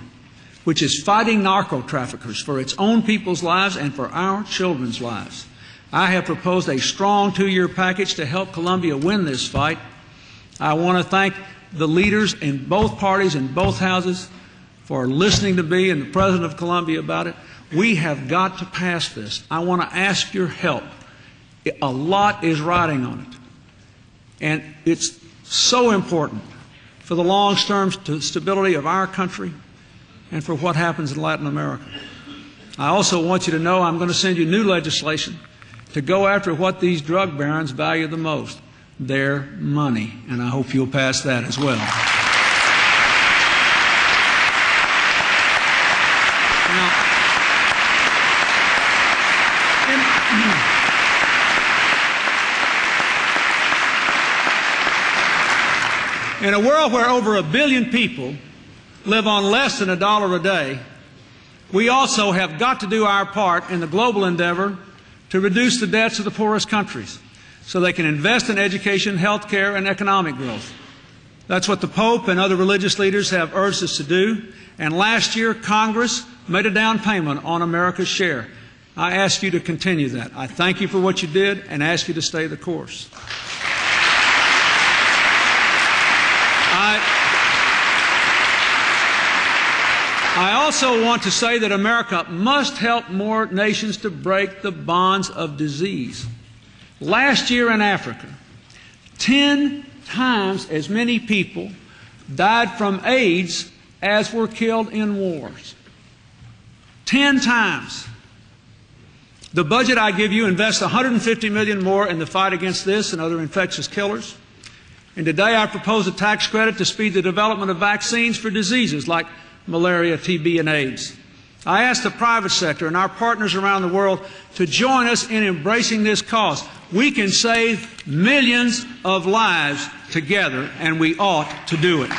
Speaker 1: which is fighting narco-traffickers for its own people's lives and for our children's lives. I have proposed a strong 2-year package to help Colombia win this fight. I want to thank the leaders in both parties in both houses for listening to me and the President of Colombia about it. We have got to pass this. I want to ask your help. A lot is riding on it. And it's so important for the long-term stability of our country and for what happens in Latin America. I also want you to know I'm going to send you new legislation to go after what these drug barons value the most, their money, and I hope you'll pass that as well. Now, in a world where over 1 billion people live on less than $1 a day, we also have got to do our part in the global endeavor to reduce the debts of the poorest countries, so they can invest in education, health care, and economic growth. That's what the Pope and other religious leaders have urged us to do. And last year, Congress made a down payment on America's share. I ask you to continue that. I thank you for what you did and ask you to stay the course. I also want to say that America must help more nations to break the bonds of disease. Last year in Africa, 10 times as many people died from AIDS as were killed in wars. 10 times. The budget I give you invests $150 million more in the fight against this and other infectious killers. And today I propose a tax credit to speed the development of vaccines for diseases like malaria, TB, and AIDS. I ask the private sector and our partners around the world to join us in embracing this cause. We can save millions of lives together, and we ought to do it.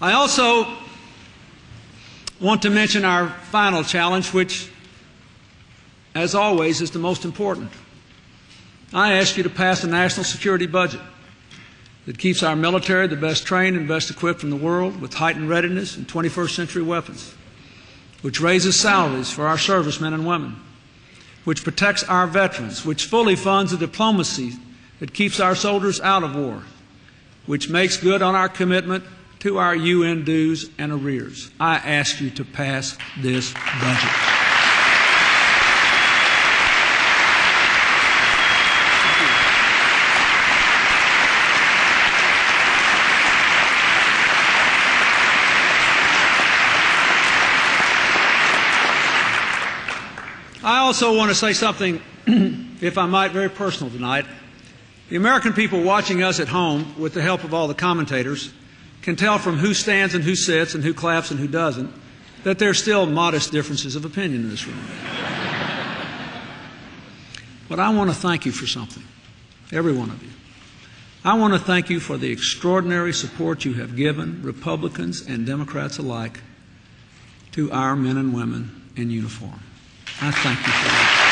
Speaker 1: I also want to mention our final challenge, which, as always, is the most important. I ask you to pass a national security budget that keeps our military the best trained and best equipped in the world with heightened readiness and 21st century weapons, which raises salaries for our servicemen and women, which protects our veterans, which fully funds the diplomacy that keeps our soldiers out of war, which makes good on our commitment to our UN dues and arrears. I ask you to pass this budget. I also want to say something, if I might, very personal tonight. The American people watching us at home, with the help of all the commentators, can tell from who stands and who sits and who claps and who doesn't that there are still modest differences of opinion in this room. But I want to thank you for something, every one of you. I want to thank you for the extraordinary support you have given, Republicans and Democrats alike, to our men and women in uniform. I thank you for that.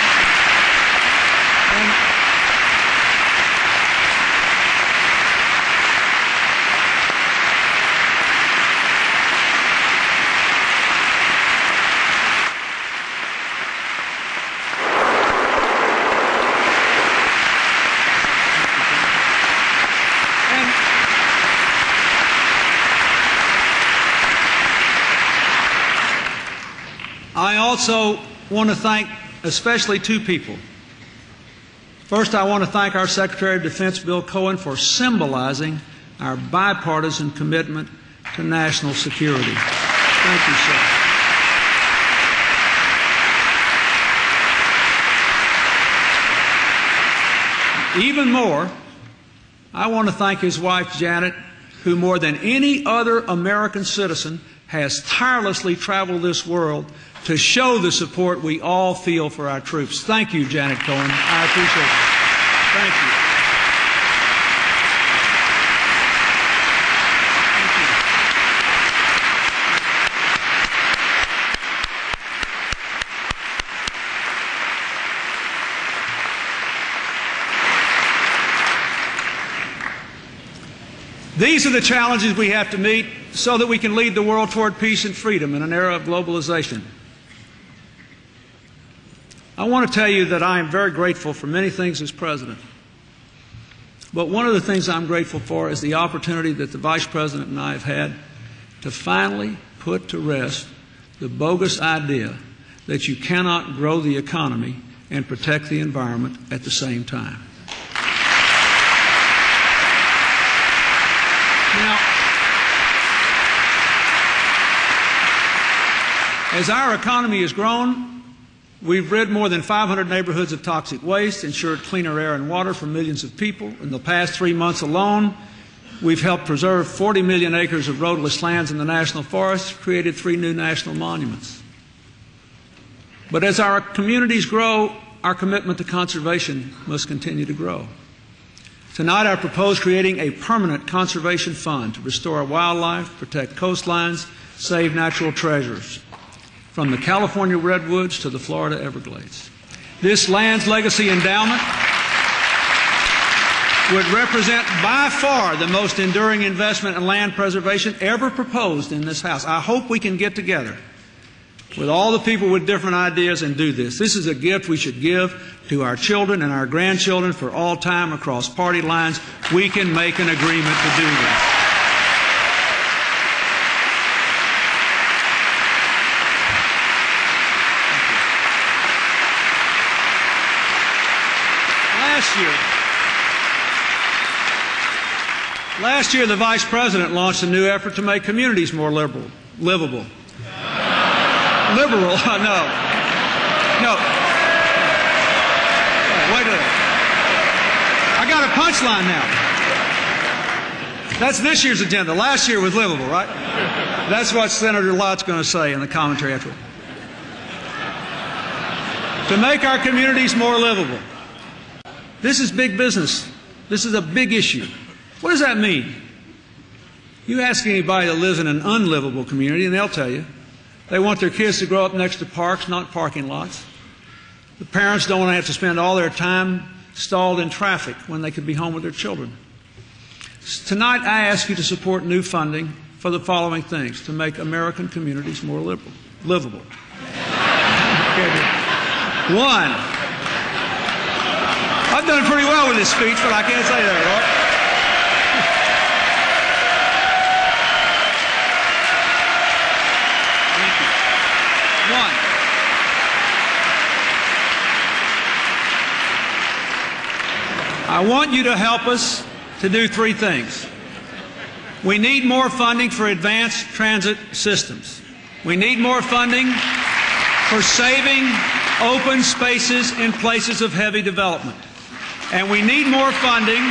Speaker 1: I also want to thank especially two people. First, I want to thank our Secretary of Defense, Bill Cohen, for symbolizing our bipartisan commitment to national security. Thank you, sir. Even more, I want to thank his wife, Janet, who more than any other American citizen has tirelessly traveled this world to show the support we all feel for our troops. Thank you, Janet Cohen. I appreciate it. Thank you. These are the challenges we have to meet so that we can lead the world toward peace and freedom in an era of globalization. I want to tell you that I am very grateful for many things as President. But one of the things I'm grateful for is the opportunity that the Vice President and I have had to finally put to rest the bogus idea that you cannot grow the economy and protect the environment at the same time. Now, as our economy has grown, we've rid more than 500 neighborhoods of toxic waste, ensured cleaner air and water for millions of people. In the past 3 months alone, we've helped preserve 40 million acres of roadless lands in the national forests, created 3 new national monuments. But as our communities grow, our commitment to conservation must continue to grow. Tonight I propose creating a permanent conservation fund to restore our wildlife, protect coastlines, save natural treasures, from the California redwoods to the Florida Everglades. This Lands Legacy Endowment would represent by far the most enduring investment in land preservation ever proposed in this House. I hope we can get together with all the people with different ideas and do this. This is a gift we should give to our children and our grandchildren for all time across party lines. We can make an agreement to do this. Last year, the Vice President launched a new effort to make communities more livable. Liberal? No. Wait a minute. I got a punchline now. That's this year's agenda. Last year was livable, right? That's what Senator Lott's going to say in the commentary afterward. To make our communities more livable. This is big business. This is a big issue. What does that mean? You ask anybody that lives in an unlivable community, and they'll tell you. They want their kids to grow up next to parks, not parking lots. The parents don't want to have to spend all their time stalled in traffic when they could be home with their children. Tonight, I ask you to support new funding for the following things to make American communities more livable. One, I've done pretty well with this speech, but I can't say that, right? I want you to help us to do three things. We need more funding for advanced transit systems. We need more funding for saving open spaces in places of heavy development. And we need more funding.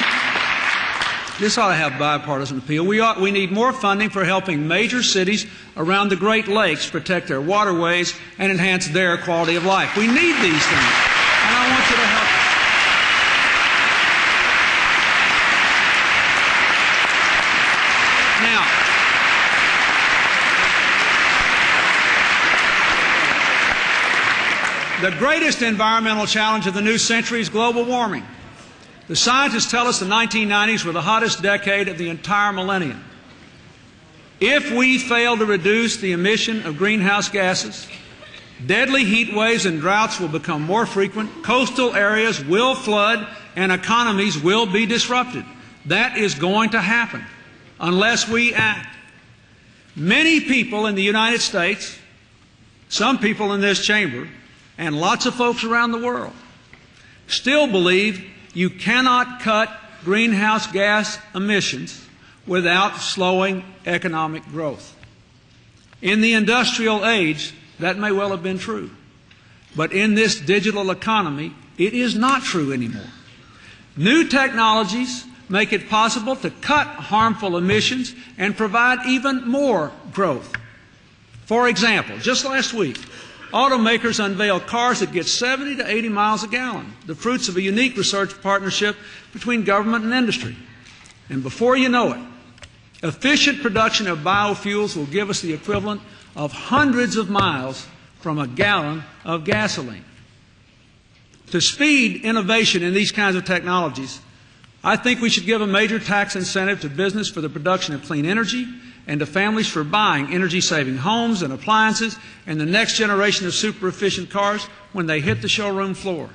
Speaker 1: This ought to have bipartisan appeal. We need more funding for helping major cities around the Great Lakes protect their waterways and enhance their quality of life. We need these things. And I want you to help us. The greatest environmental challenge of the new century is global warming. The scientists tell us the 1990s were the hottest decade of the entire millennium. If we fail to reduce the emission of greenhouse gases, deadly heat waves and droughts will become more frequent, coastal areas will flood, and economies will be disrupted. That is going to happen unless we act. Many people in the United States, some people in this chamber, and lots of folks around the world still believe you cannot cut greenhouse gas emissions without slowing economic growth. In the industrial age, that may well have been true. But in this digital economy, it is not true anymore. New technologies make it possible to cut harmful emissions and provide even more growth. For example, just last week, automakers unveiled cars that get 70 to 80 miles a gallon, the fruits of a unique research partnership between government and industry. And before you know it, efficient production of biofuels will give us the equivalent of hundreds of miles from a gallon of gasoline. To speed innovation in these kinds of technologies, I think we should give a major tax incentive to business for the production of clean energy and to families for buying energy-saving homes and appliances and the next generation of super-efficient cars when they hit the showroom floor.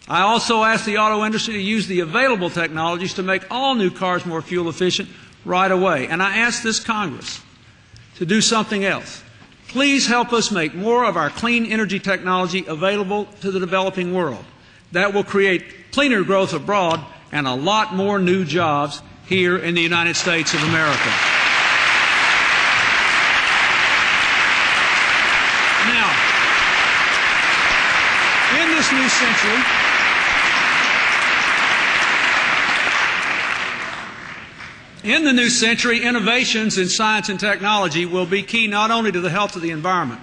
Speaker 1: I also ask the auto industry to use the available technologies to make all new cars more fuel efficient right away. And I ask this Congress to do something else. Please help us make more of our clean energy technology available to the developing world. That will create cleaner growth abroad and a lot more new jobs here in the United States of America. Now, in this new century, innovations in science and technology will be key not only to the health of the environment,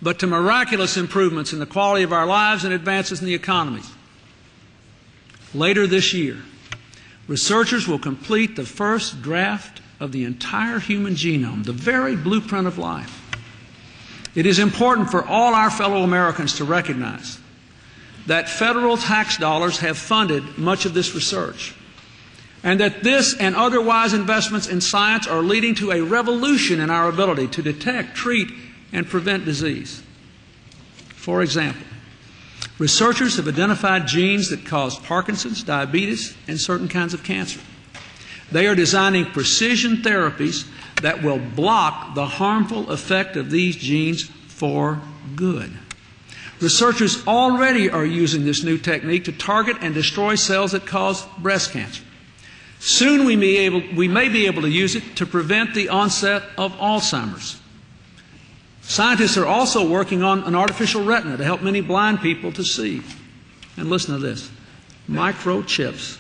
Speaker 1: but to miraculous improvements in the quality of our lives and advances in the economies. Later this year, researchers will complete the first draft of the entire human genome, the very blueprint of life. It is important for all our fellow Americans to recognize that federal tax dollars have funded much of this research, and that this and otherwise investments in science are leading to a revolution in our ability to detect, treat, and prevent disease. For example, researchers have identified genes that cause Parkinson's, diabetes, and certain kinds of cancer. They are designing precision therapies that will block the harmful effect of these genes for good. Researchers already are using this new technique to target and destroy cells that cause breast cancer. Soon we may be able to use it to prevent the onset of Alzheimer's. Scientists are also working on an artificial retina to help many blind people to see. And listen to this, microchips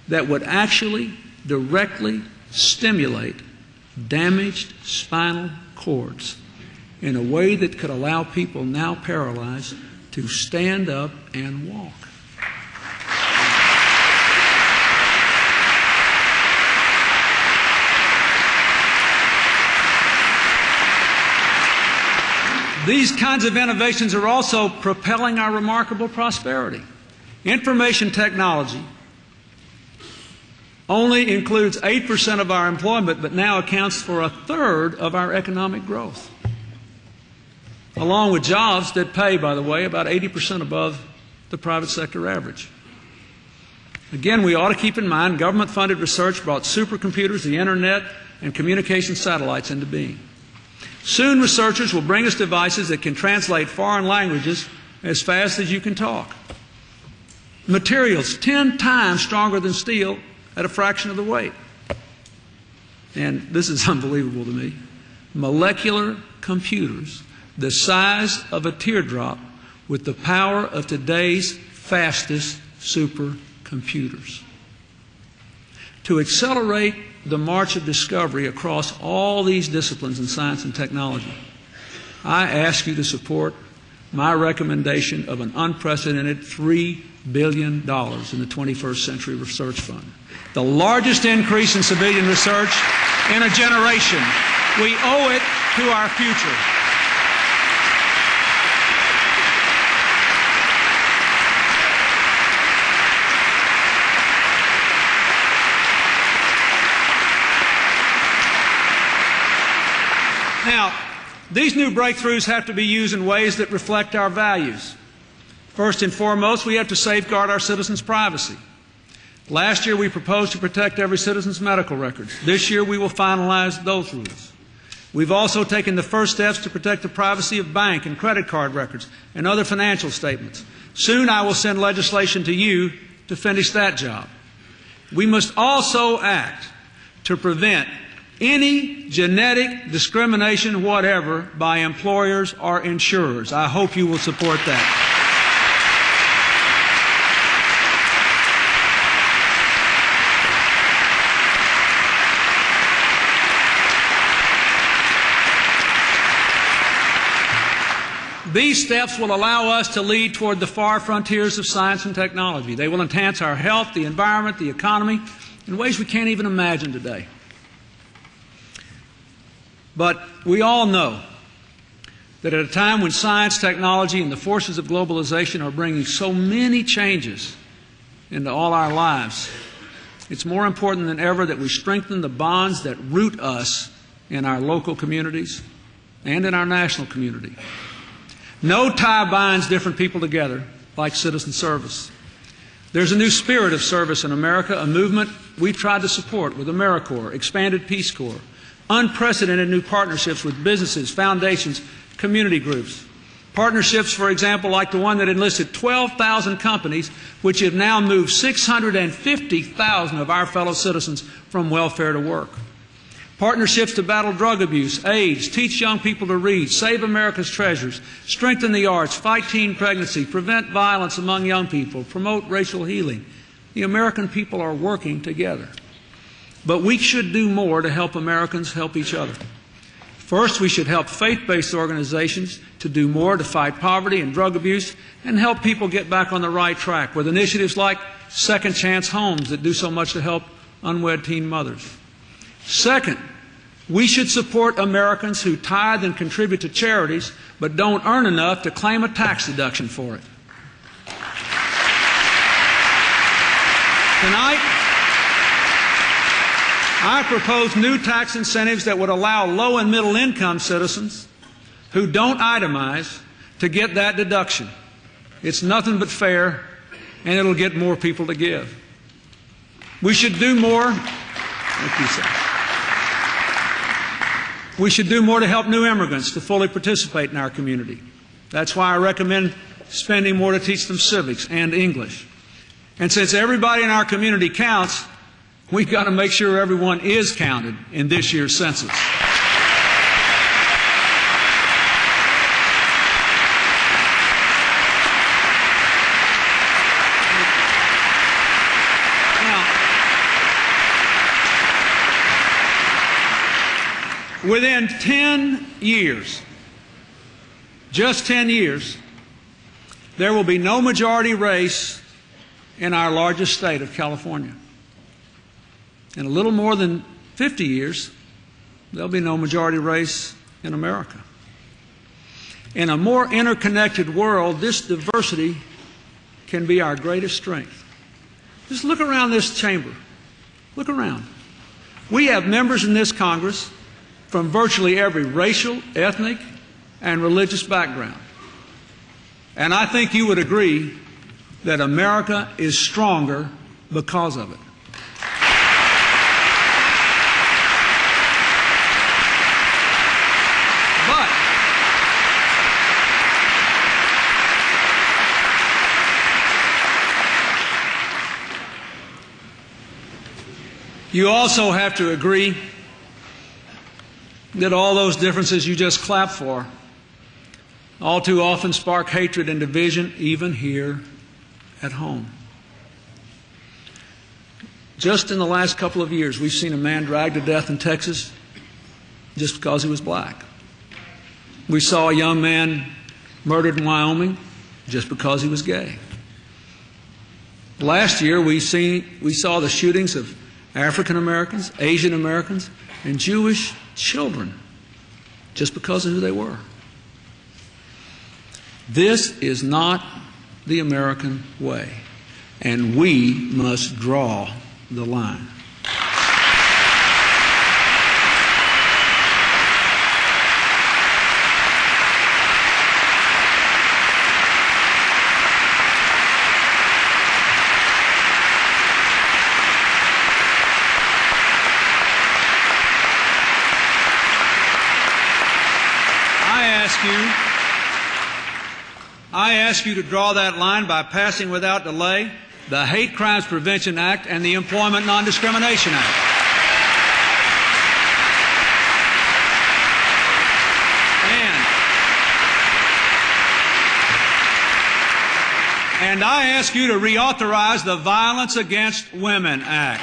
Speaker 1: that would actually directly stimulate damaged spinal cords in a way that could allow people now paralyzed to stand up and walk. These kinds of innovations are also propelling our remarkable prosperity. Information technology only includes 8% of our employment, but now accounts for 1/3 of our economic growth, along with jobs that pay, by the way, about 80% above the private sector average. Again, we ought to keep in mind government-funded research brought supercomputers, the Internet, and communication satellites into being. Soon, researchers will bring us devices that can translate foreign languages as fast as you can talk. Materials 10 times stronger than steel at a fraction of the weight. And this is unbelievable to me. Molecular computers the size of a teardrop with the power of today's fastest supercomputers. To accelerate the march of discovery across all these disciplines in science and technology, I ask you to support my recommendation of an unprecedented $3 billion in the 21st Century Research Fund, the largest increase in civilian research in a generation. We owe it to our future. Now, these new breakthroughs have to be used in ways that reflect our values. First and foremost, we have to safeguard our citizens' privacy. Last year, we proposed to protect every citizen's medical records. This year, we will finalize those rules. We've also taken the first steps to protect the privacy of bank and credit card records and other financial statements. Soon, I will send legislation to you to finish that job. We must also act to prevent any genetic discrimination whatever by employers or insurers. I hope you will support that. These steps will allow us to lead toward the far frontiers of science and technology. They will enhance our health, the environment, the economy in ways we can't even imagine today. But we all know that at a time when science, technology, and the forces of globalization are bringing so many changes into all our lives, it's more important than ever that we strengthen the bonds that root us in our local communities and in our national community. No tie binds different people together like citizen service. There's a new spirit of service in America, a movement we've tried to support with AmeriCorps, expanded Peace Corps, unprecedented new partnerships with businesses, foundations, community groups. Partnerships, for example, like the one that enlisted 12,000 companies, which have now moved 650,000 of our fellow citizens from welfare to work. Partnerships to battle drug abuse, AIDS, teach young people to read, save America's treasures, strengthen the arts, fight teen pregnancy, prevent violence among young people, promote racial healing. The American people are working together. But we should do more to help Americans help each other. First, we should help faith-based organizations to do more to fight poverty and drug abuse and help people get back on the right track with initiatives like Second Chance Homes that do so much to help unwed teen mothers. Second, we should support Americans who tithe and contribute to charities but don't earn enough to claim a tax deduction for it. Tonight, I propose new tax incentives that would allow low and middle income citizens who don't itemize to get that deduction. It's nothing but fair, and it'll get more people to give. We should do more. Thank you, sir. We should do more to help new immigrants to fully participate in our community. That's why I recommend spending more to teach them civics and English. And since everybody in our community counts, we've got to make sure everyone is counted in this year's census. Within 10 years, just 10 years, there will be no majority race in our largest state of California. In a little more than 50 years, there'll be no majority race in America. In a more interconnected world, this diversity can be our greatest strength. Just look around this chamber. Look around. We have members in this Congress from virtually every racial, ethnic, and religious background. And I think you would agree that America is stronger because of it. But you also have to agree that all those differences you just clapped for all too often spark hatred and division, even here at home. Just in the last couple of years, we've seen a man dragged to death in Texas just because he was black. We saw a young man murdered in Wyoming just because he was gay. Last year, we saw the shootings of African Americans, Asian Americans, and Jewish children just because of who they were. This is not the American way, and we must draw the line. I ask you to draw that line by passing without delay the Hate Crimes Prevention Act and the Employment Non-Discrimination Act. And I ask you to reauthorize the Violence Against Women Act.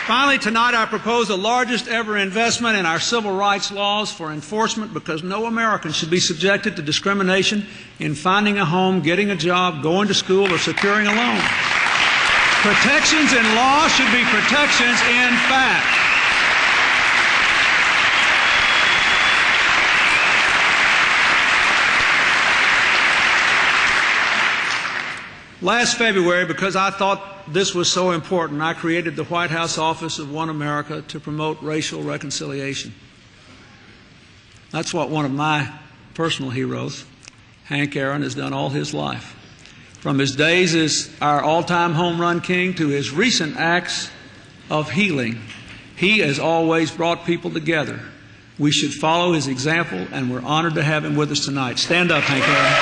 Speaker 1: Finally, tonight I propose the largest ever investment in our civil rights laws for enforcement, because no American should be subjected to discrimination in finding a home, getting a job, going to school, or securing a loan. Protections in law should be protections in fact. Last February, because I thought this was so important, I created the White House Office of One America to promote racial reconciliation. That's what one of my personal heroes, Hank Aaron, has done all his life. From his days as our all-time home run king to his recent acts of healing, he has always brought people together. We should follow his example, and we're honored to have him with us tonight. Stand up, Hank Aaron.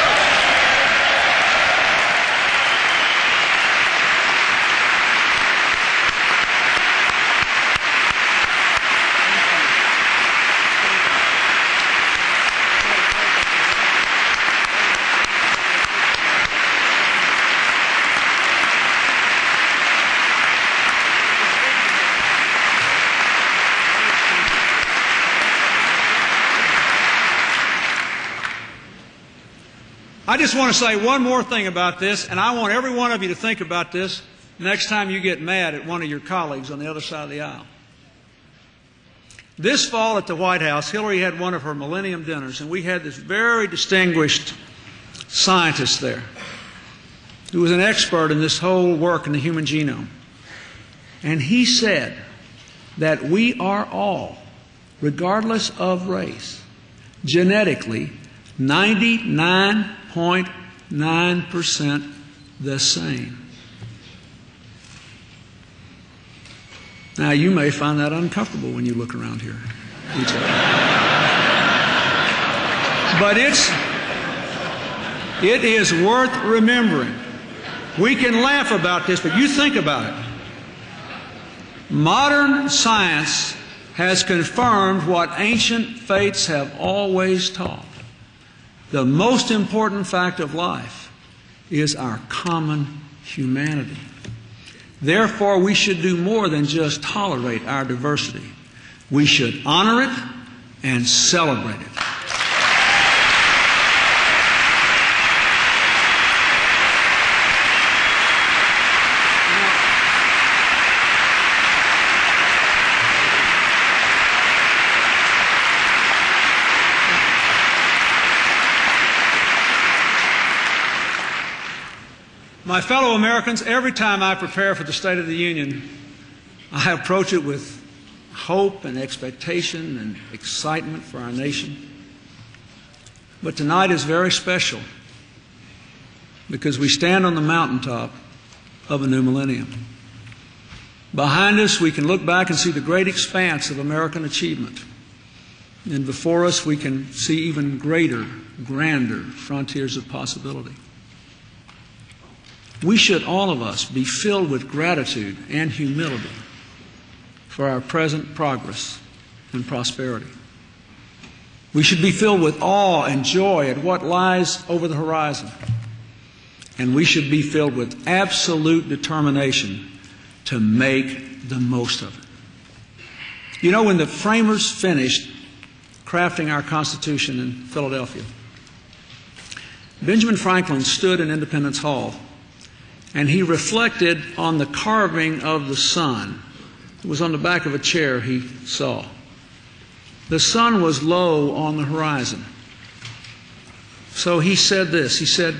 Speaker 1: I just want to say one more thing about this, and I want every one of you to think about this next time you get mad at one of your colleagues on the other side of the aisle. This fall at the White House, Hillary had one of her Millennium dinners, and we had this very distinguished scientist there who was an expert in this whole work in the human genome. And he said that we are all, regardless of race, genetically 99.9% the same. Now, you may find that uncomfortable when you look around here. But it is worth remembering. We can laugh about this, but you think about it. Modern science has confirmed what ancient faiths have always taught. The most important fact of life is our common humanity. Therefore, we should do more than just tolerate our diversity. We should honor it and celebrate it. My fellow Americans, every time I prepare for the State of the Union, I approach it with hope and expectation and excitement for our nation. But tonight is very special because we stand on the mountaintop of a new millennium. Behind us, we can look back and see the great expanse of American achievement. And before us, we can see even greater, grander frontiers of possibility. We should, all of us, be filled with gratitude and humility for our present progress and prosperity. We should be filled with awe and joy at what lies over the horizon. And we should be filled with absolute determination to make the most of it. You know, when the framers finished crafting our Constitution in Philadelphia, Benjamin Franklin stood in Independence Hall and he reflected on the carving of the sun. It was on the back of a chair he saw. The sun was low on the horizon. So he said this. He said,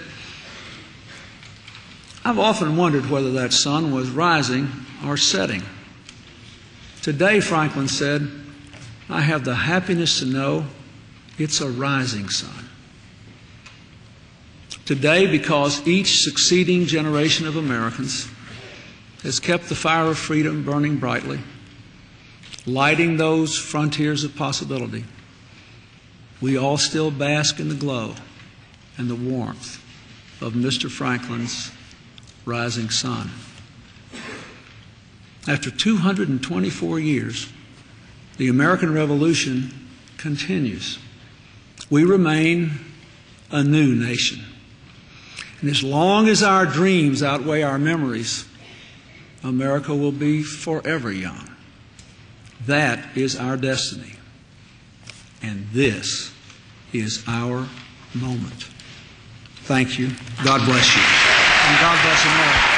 Speaker 1: "I've often wondered whether that sun was rising or setting. Today," Franklin said, "I have the happiness to know it's a rising sun. Today, because each succeeding generation of Americans has kept the fire of freedom burning brightly, lighting those frontiers of possibility, we all still bask in the glow and the warmth of Mr. Franklin's rising sun." After 224 years, the American Revolution continues. We remain a new nation. And as long as our dreams outweigh our memories, America will be forever young. That is our destiny. And this is our moment. Thank you. God bless you. And God bless America.